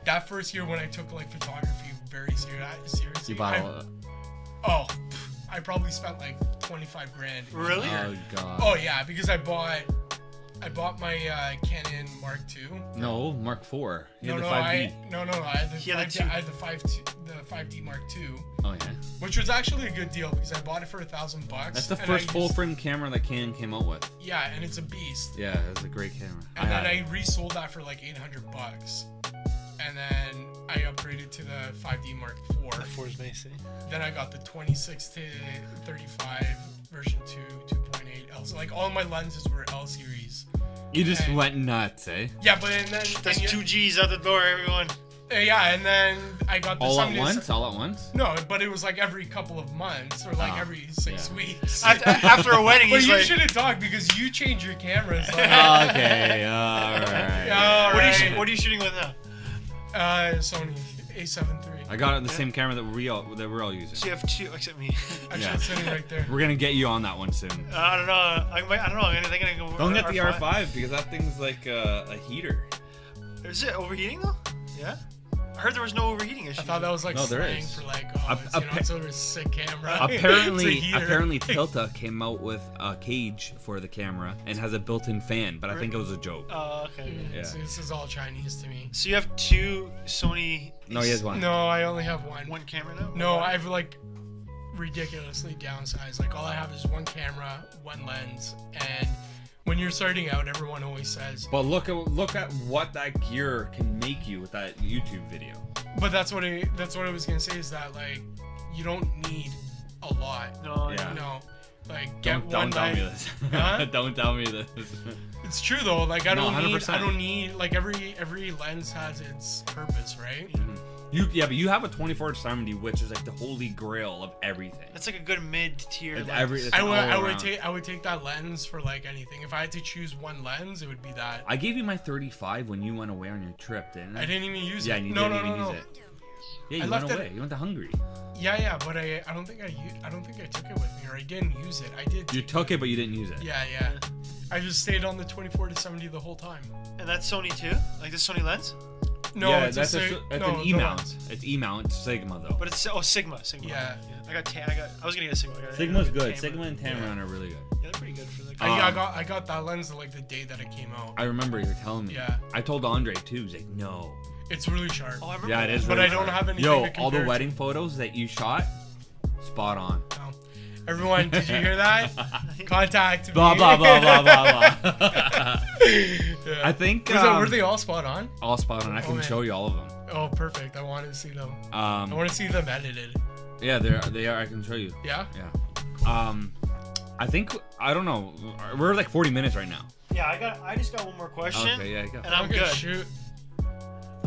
That first year when I took like photography very seriously. You bought all of it. Oh, I probably spent like 25 grand. Really? Oh god. Oh yeah, because I bought my Canon Mark II. No, Mark IV. No, I had the 5D Mark II. Oh yeah. Which was actually a good deal because I bought it for $1,000. That's the first full frame camera that Canon came out with. Yeah, and it's a beast. Yeah, it's a great camera. And then I resold that for like $800. And then I upgraded to the 5D Mark IV. The 4 is nice. Then I got the 26 to 35 version 2, 2.8 L. So like all my lenses were L series. You just went nuts, eh? Yeah, but and then that's 2 G's out the door, everyone. Yeah, and then I got the all at once. No, but it was like every couple of months or like every 6 weeks. After a wedding, but you shouldn't talk because you change your cameras. Like. Okay, all right. What are you shooting with now? Sony A7 III. I got it in the same camera that we're all using. So you have 2, except me. Actually, it's sitting right there. We're gonna get you on that one soon. I don't know. I don't know. I'm thinking I go. Don't get the R5 because that thing's like a heater. Is it overheating though? Yeah. I heard there was no overheating issue. I thought that was like slang for like, oh, it's a sick camera. Apparently Tilta came out with a cage for the camera and has a built-in fan, but I think it was a joke. Oh, okay. Yeah. So this is all Chinese to me. So you have 2 Sony. No, he has 1. No, I only have 1. 1 camera now? No, I've like ridiculously downsized. Like all I have is 1 camera, 1 lens, and when you're starting out, everyone always says. But look at what that gear can make you with that YouTube video. But that's what I was gonna say is that like you don't need a lot. No. Yeah. No. Like don't tell me this. Huh? Don't tell me this. It's true though. Like I don't 100%. need like every lens has its purpose, right? Mm-hmm. But you have a 24-70, which is like the holy grail of everything. That's like a good mid-tier lens. I would take that lens for like anything. If I had to choose 1 lens, it would be that. I gave you my 35 when you went away on your trip, didn't I? I didn't even use it. Yeah, you didn't even use it. Yeah, you went away. You went to Hungary. Yeah, but I don't think I took it with me, or I didn't use it. I did. You took it, but you didn't use it. Yeah. I just stayed on the 24-70 the whole time. And that's Sony too? Like this Sony lens? No, yeah, it's an E-mount. It's E-mount. It's Sigma though. But it's Sigma. Yeah. I was gonna get a Sigma. Sigma's good. Sigma and Tamron are really good. Yeah, they're pretty good for the. I got that lens like the day that it came out. I remember you were telling me. Yeah. I told Andre too. He's like, no. It's really sharp. Oh, I remember. Yeah, it is. But really I don't sharp. have anything. Yo, all the wedding photos that you shot, spot on. Oh. Everyone, did you hear that? Contact me. Blah blah blah blah blah blah. Yeah. I think. Were they all spot on? All spot on. I can show you all of them. Oh, perfect. I want to see them. I want to see them edited. Yeah, they are. I can show you. Yeah. Yeah. Cool. I think I don't know. We're like 40 minutes right now. Yeah, I just got one more question. Okay, yeah, go. And I'm good. Shoot.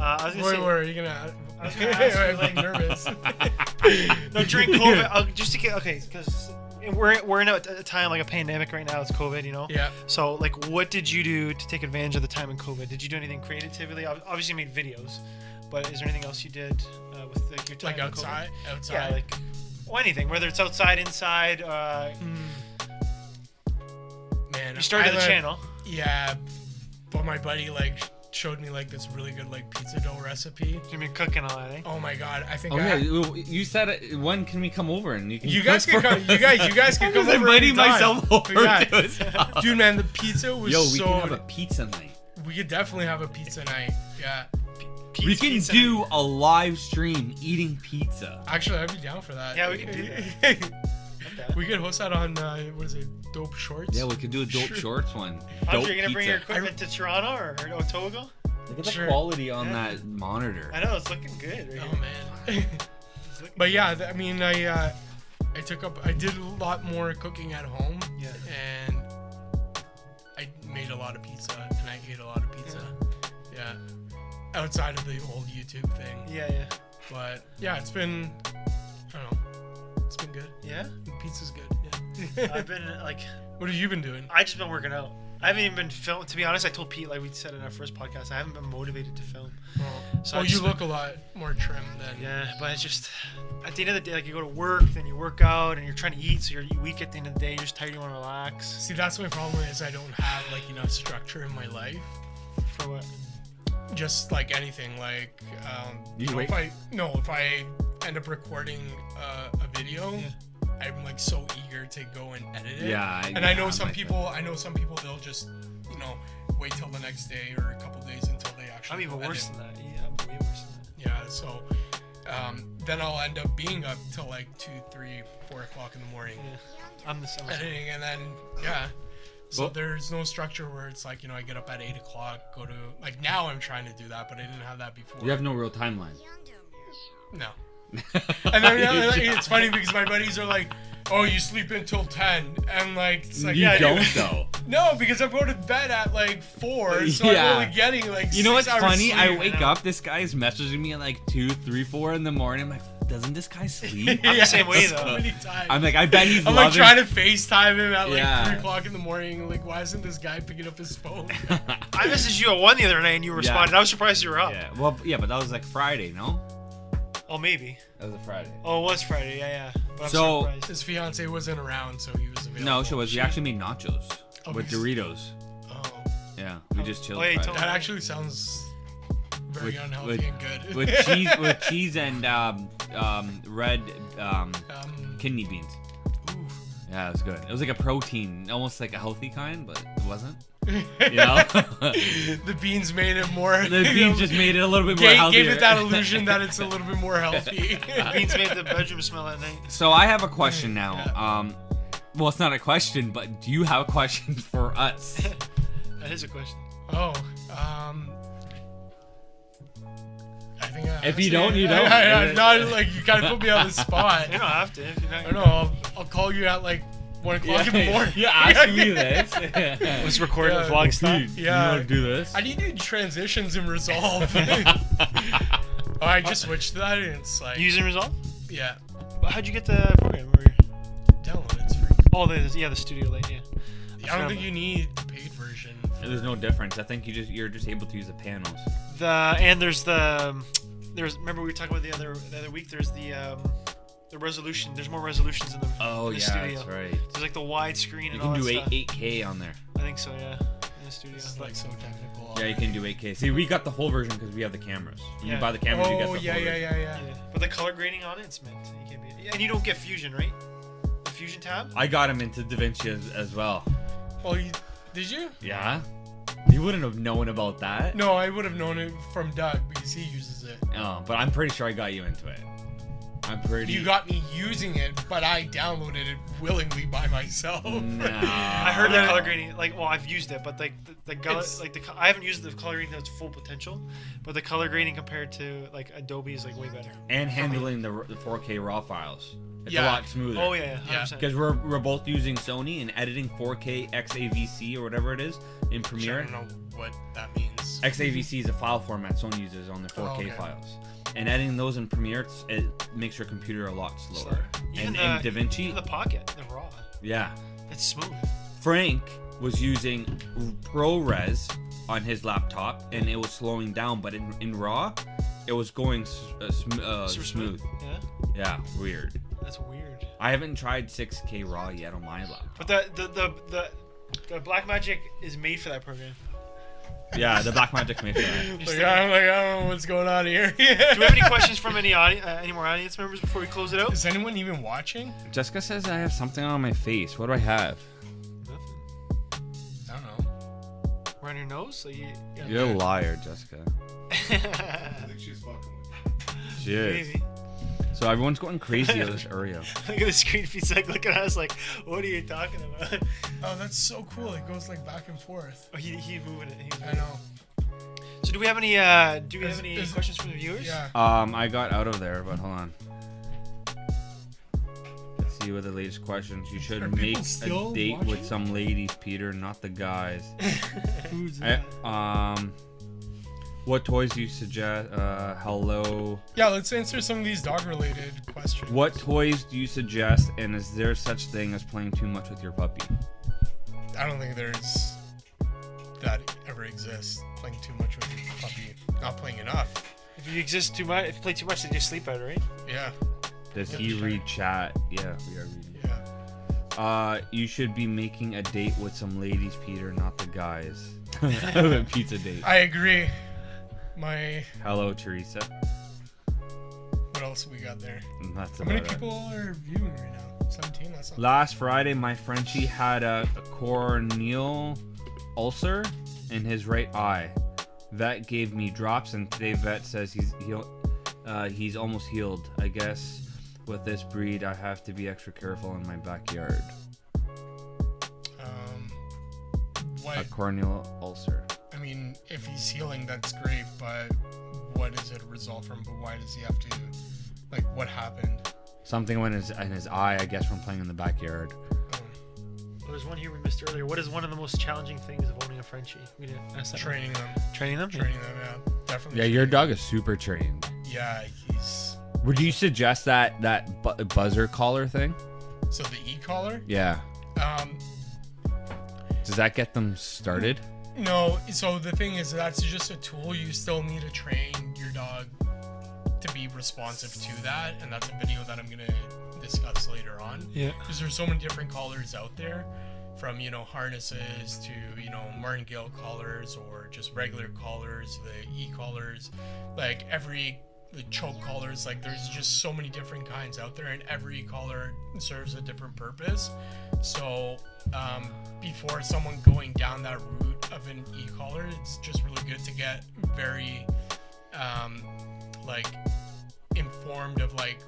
I was gonna say. Where are you gonna? I was gonna ask you, like, nervous. No, during COVID, just to get because we're in a time like a pandemic right now. It's COVID, you know. Yeah. So like, what did you do to take advantage of the time in COVID? Did you do anything creatively? Obviously, you made videos, but is there anything else you did with like your time? Like outside? Outside. Yeah, like anything, whether it's outside, inside. Man, you started the channel. Yeah, but my buddy like showed me like this really good like pizza dough recipe. You've been cooking all that, eh? Oh my god, I think. You said it. When can we come over and you can? You guys can come. You guys can come over. I'm inviting myself over to his house. Dude, man, the pizza was so. We can have a pizza night. We could definitely have a pizza night. Yeah. We can do a live stream eating pizza. Actually, I'd be down for that. Yeah, we can do that. Okay. We could host that on what is it, Dope Shorts? Yeah, we could do a Dope Shorts one. Are you gonna bring your equipment to Toronto or Otago? Look at the quality on that monitor. I know, it's looking good. Right man. But yeah, I mean, I did a lot more cooking at home. Yeah. And I made a lot of pizza, and I ate a lot of pizza. Yeah. Outside of the old YouTube thing. Yeah. But yeah, it's been, I don't know, it's been good. Yeah? The pizza's good. Yeah. I've been like. What have you been doing? I just been working out. I haven't even been filming. To be honest, I told Pete, like we said in our first podcast, I haven't been motivated to film. So you look a lot more trim than. Yeah, but it's just at the end of the day, like you go to work, then you work out, and you're trying to eat, so you're weak at the end of the day. You're just tired, you want to relax. See, that's my problem is I don't have like enough structure in my life. For what? Just like anything, like if I end up recording a video. Yeah. I'm like so eager to go and edit it. Yeah, I know some people they'll just, wait till the next day or a couple days until they actually. I'm even worse than that. Yeah, I'm way worse than that. Yeah, so then I'll end up being up till like 2, 3, 4 o'clock in the morning. Yeah, I'm the same. Editing, and then so there's no structure where it's like I get up at 8 o'clock, go to like now I'm trying to do that, but I didn't have that before. You have no real timeline. No. And then it's funny because my buddies are like, "Oh, you sleep until 10," and like, it's like you don't though. No, because I'm going to bed at like 4, so I'm only getting like. You know what's funny? Sleep. I wake up, this guy's messaging me at like 2, 3, 4 in the morning. I'm like, doesn't this guy sleep? I'm the same way though. So many times. I'm like, I bet he's. I'm like trying to FaceTime him at like 3 o'clock in the morning. Like, why isn't this guy picking up his phone? I messaged you at 1 the other night and you responded. I was surprised you were up. Yeah, well, yeah, but that was like Friday, no? Oh, maybe. That was a Friday. Oh, it was Friday, yeah. But I'm so surprised. His fiance wasn't around, so he was available. No, she was. We actually made nachos with Doritos. Oh. Yeah, we just chilled. That actually sounds very unhealthy and good. with cheese and red kidney beans. Ooh. Yeah, it was good. It was like a protein, almost like a healthy kind, but it wasn't. You know? The beans made it more. The beans just made it a little bit more healthy. Gave it that illusion that it's a little bit more healthy. The beans made the bedroom smell at night. So I have a question now. Well, it's not a question, but do you have a question for us? That is a question. Oh, I think if you don't, you don't. I'm not like you kind of put me on the spot. You don't have to. If you're not, I don't know. I'll call you at like 1 o'clock in the morning. You're asking me this. Let's record a vlog style. Yeah. You want to do this? I need to do transitions in Resolve. I just switched to that and it's like... Using Resolve? Yeah. But how'd you get the program? Download it. It's free. Oh, the Studio Lite, yeah. I don't think you need the paid version. There's no difference. I think you're just able to use the panels. Remember we were talking about the other week. There's the resolution. There's more resolutions in the studio. That's right. There's like the wide screen and all that stuff. You can do 8K on there. I think so, yeah. In the studio. It's like so technical. Yeah, you can do 8K. See, we got the full version because we have the cameras. When you buy the cameras, you get the full version. Yeah. But the color grading on it's meant. You can't be. And you don't get Fusion, right? The Fusion tab. I got him into DaVinci as well. Oh, did you? Yeah. You wouldn't have known about that. No, I would have known it from Doug because he uses it. Oh, but I'm pretty sure I got you into it. You got me using it, but I downloaded it willingly by myself. No. I heard the color grading. I've used it, but I haven't used the color grading to its full potential. But the color grading compared to like Adobe is like way better. And handling the 4K RAW files. It's a lot smoother. Oh yeah. Because we're both using Sony and editing 4K XAVC or whatever it is in Premiere. I don't know what that means. XAVC is a file format Sony uses on their 4K files. And editing those in Premiere, it makes your computer a lot slower. And DaVinci, even the Pocket, the RAW. Yeah, it's smooth. Frank was using ProRes on his laptop, and it was slowing down. But in RAW, it was going smooth. Yeah, weird. That's weird. I haven't tried 6K RAW yet on my laptop. But the Blackmagic is made for that program. Yeah, the Blackmagic made for that. I don't know what's going on here. Do we have any questions from any more audience members before we close it out? Is anyone even watching? Jessica says I have something on my face. What do I have? Nothing. I don't know. We're on your nose? So You're a liar, Jessica. I think she's fucking with you. She is. Maybe. So everyone's going crazy with this Oreo. Look at the screen. He's like looking at us like, what are you talking about? Oh, that's so cool. It goes like back and forth. Oh, he's moving it. I know. So do we have any questions from the viewers? Yeah. I got out of there, but hold on. Let's see what the latest questions. You should make a date with some ladies, Peter, not the guys. Who's that? What toys do you suggest? Hello. Yeah, let's answer some of these dog-related questions. What toys do you suggest, and is there such thing as playing too much with your puppy? I don't think there's that ever exists. Playing too much with your puppy, not playing enough. If you play too much, then you sleep out, right? Yeah. Does he read chat? Yeah, we are reading. Yeah. You should be making a date with some ladies, Peter, not the guys. Pizza date. I agree. Hello, Teresa. What else we got there? That's How many about it. people are viewing right now? 17? That's not Last Friday, my Frenchie had a corneal ulcer in his right eye. Vet gave me drops, and today vet says he's almost healed. I guess with this breed, I have to be extra careful in my backyard. What? A corneal ulcer. I mean, if he's healing, that's great, but what is it a result from? But why does he have to, like, what happened? Something went in his eye, I guess, from playing in the backyard. Well, there's one here we missed earlier. What is one of the most challenging things of owning a Frenchie? We didn't ask that. Training them. Training them? Training them, yeah. Definitely. Yeah, your dog is super trained. Yeah, he's... Would you suggest that buzzer collar thing? So the e-collar? Yeah. Does that get them started? No, so the thing is, that's just a tool. You still need to train your dog to be responsive to that, and that's a video that I'm going to discuss later on. Yeah. Because there's so many different collars out there, from, you know, harnesses to, you know, martingale collars, or just regular collars, the e-collars, like the choke collars. Like, there's just so many different kinds out there, and every collar serves a different purpose. So before someone going down that route of an e-collar, it's just really good to get very like informed of like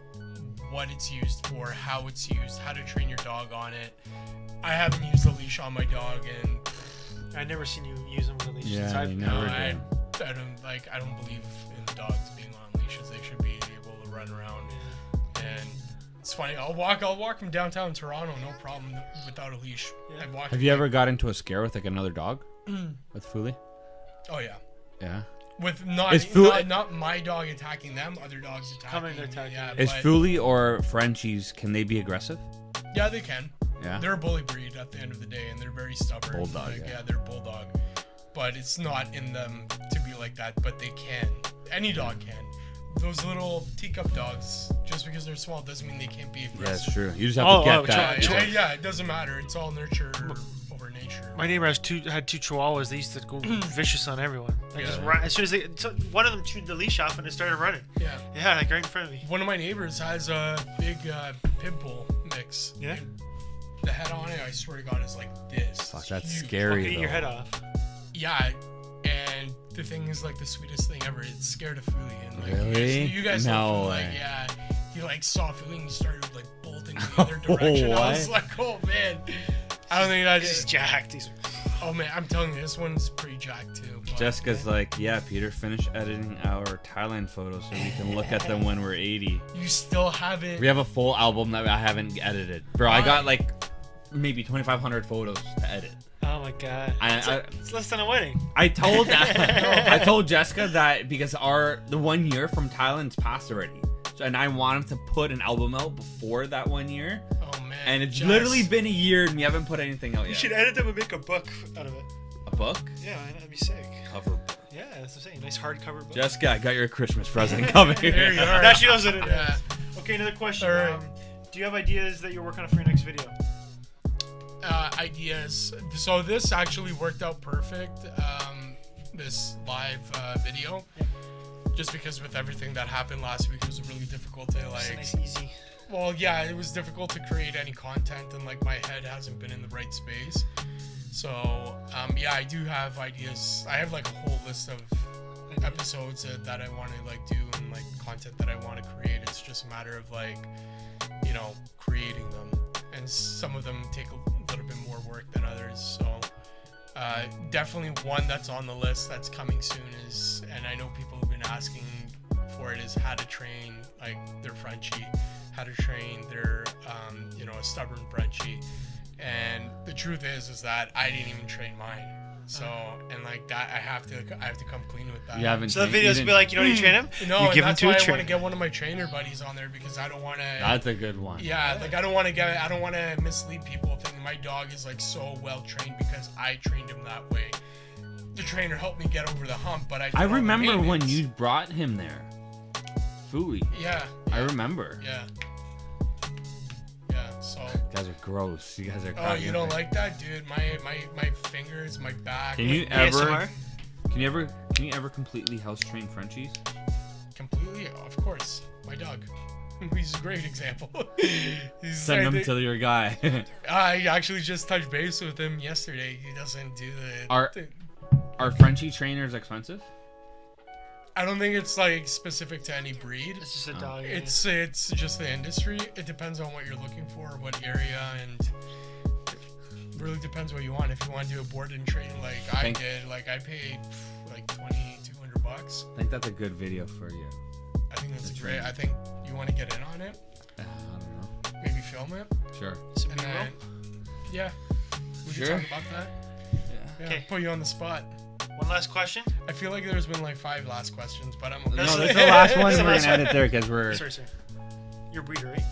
what it's used for, how it's used, how to train your dog on it. I haven't used a leash on my dog, and I've never seen you use them with a leash. Yeah, I've you never I don't believe in dogs being on leashes. They should be able to run around. And it's funny. I'll walk from downtown Toronto, no problem, without a leash. Yeah. Have you ever got into a scare with like another dog? With Füli? Oh yeah. Yeah. With not my dog attacking them, other dogs attacking. Yeah, is Füli or Frenchies, can they be aggressive? Yeah, they can. Yeah. They're a bully breed at the end of the day, and they're very stubborn. Bulldog. Like, yeah, they're bulldog. But it's not in them to be like that, but they can. Any dog can. Those little teacup dogs, just because they're small doesn't mean they can't be aggressive. Yeah, that's true. You just have to get that. Yeah, it doesn't matter. It's all nurture over nature. My neighbor had two Chihuahuas. They used to go vicious on everyone. Like just run, as soon as one of them chewed the leash off and it started running. Yeah. Yeah, like right in front of me. One of my neighbors has a big pit bull mix. Yeah. The head on it, I swear to God, is like this. Fuck, that's huge. scary. Eat your head off. Yeah, and the thing is, like, the sweetest thing ever. It's scared of Füli. And, like, really? You guys no know Füli, way. like, yeah. He like saw Füli and he started like bolting the other direction. I was like, oh man. I don't think that He's jacked. Oh man, I'm telling you, this one's pretty jacked too. But, Jessica's like, yeah, Peter, finish editing our Thailand photos so we can look at them when we're 80. You still haven't. We have a full album that I haven't edited. Bro, I got like maybe 2,500 photos to edit. Oh my god. It's less than a wedding. I told Jessica that because the 1 year from Thailand's passed already. And I wanted to put an album out before that 1 year. Oh man. And it's literally been a year and we haven't put anything out yet. You should edit them and make a book out of it. A book? Yeah, that'd be sick. Cover book. Yeah, that's what I'm saying. Nice hardcover book. Jessica, I got your Christmas present coming. There you are. Now she knows what it is. Yeah. Okay, another question. All right. Do you have ideas that you're working on for your next video? Ideas. So this actually worked out perfect. This live video. Yeah. Just because with everything that happened last week, it was really difficult to like. It's nice, easy. Well, yeah, it was difficult to create any content, and like my head hasn't been in the right space. So, yeah, I do have ideas. I have like a whole list of episodes that I want to like do and like content that I want to create. It's just a matter of like, you know, creating them, and some of them take a little bit more work than others. So definitely one that's on the list that's coming soon is, and I know people have been asking for it, is how to train like their Frenchie, how to train their you know, a stubborn Frenchie. And the truth is that I didn't even train mine. So, and like that, I have to come clean with that. You haven't so the videos will be like, you don't need to train him? No, you give that's him to why a I want to get one of my trainer buddies on there, because I don't want to. That's a good one. Yeah, like I don't want to mislead people thinking my dog is like so well trained because I trained him that way. The trainer helped me get over the hump, but I remember when you brought him there. Füli. Yeah. I remember. Yeah. So. You guys are gross. You guys are. Oh, you don't like that, dude? My fingers, my back. Can you ever completely house train Frenchies? Completely, of course. My dog. He's a great example. Send him to your guy. I actually just touched base with him yesterday. He doesn't do the. Are Frenchie trainers expensive? I don't think it's like specific to any breed. It's just a dog. It's just the industry. It depends on what you're looking for, what area, and it really depends what you want. If you want to do a board and train like I did, like I paid like $200. I think that's a good video for you. I think that's great. I think you want to get in on it. I don't know. Maybe film it. Sure. And then, yeah. We can talk about that. Yeah. Okay. Put you on the spot. One last question. I feel like there's been like 5 last questions, but I'm okay. No, this is the last one. We're gonna end it there because we're. Sorry. You're a breeder, right?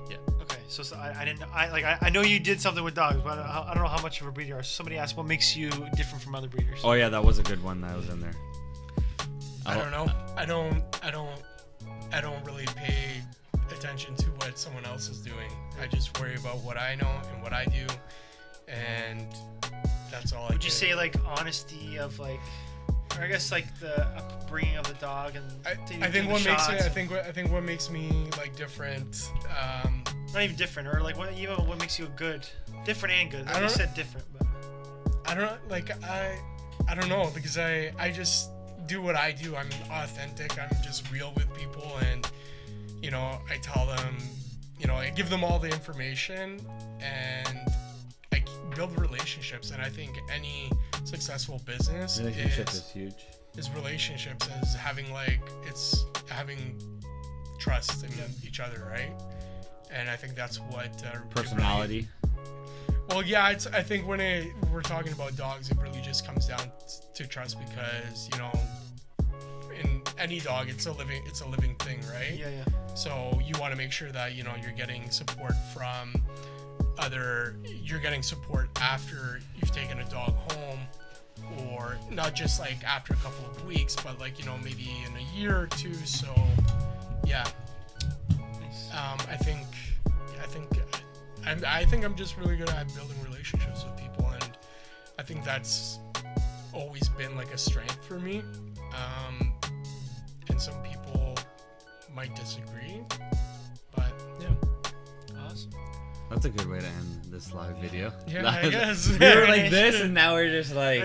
Yeah. Okay. So I didn't. I know you did something with dogs, but I don't know how much of a breeder you are. So somebody asked, what makes you different from other breeders? Oh yeah, that was a good one that was in there. I don't know. I don't really pay attention to what someone else is doing. I just worry about what I know and what I do, and that's all. Would you say like honesty of like, or I guess like the upbringing of the dog and I think what makes it, I think what makes me like different. Not even different, or like what makes you good, different and good. Like you said different, but I don't know, because I just do what I do. I'm authentic. I'm just real with people, and you know, I tell them, you know, I give them all the information, and I build relationships. And I think any successful business is huge. Is relationships, is having having trust in each other, right? And I think that's what personality. Well, yeah, I think when we're talking about dogs, it really just comes down to trust, because you know, in any dog, it's a living thing, right? Yeah. So you want to make sure that you know you're getting support from you're getting support after you've taken a dog home, or not just like after a couple of weeks, but like, you know, maybe in a year or two. So yeah, nice. I think I'm just really good at building relationships with people, and I think that's always been like a strength for me. And some people might disagree, but yeah. Awesome. That's a good way to end this live video. Yeah, I guess. We were like this, and now we're just like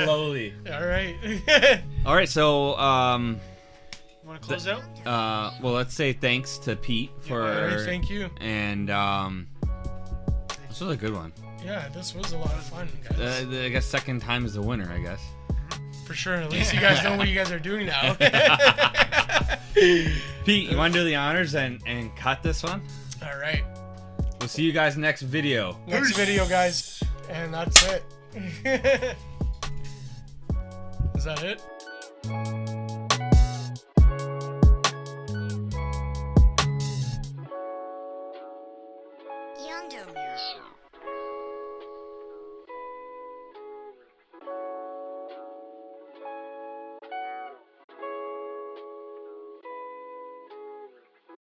slowly. All right. All right, so want to close out? Well, let's say thanks to Pete for. All right, thank you. And this was a good one. Yeah, this was a lot of fun, guys. I guess second time is the winner, I guess. For sure. At least you guys know what you guys are doing now. Pete, you want to do the honors and cut this one? All right. We'll see you guys next video. Next video, guys. And that's it. Is that it?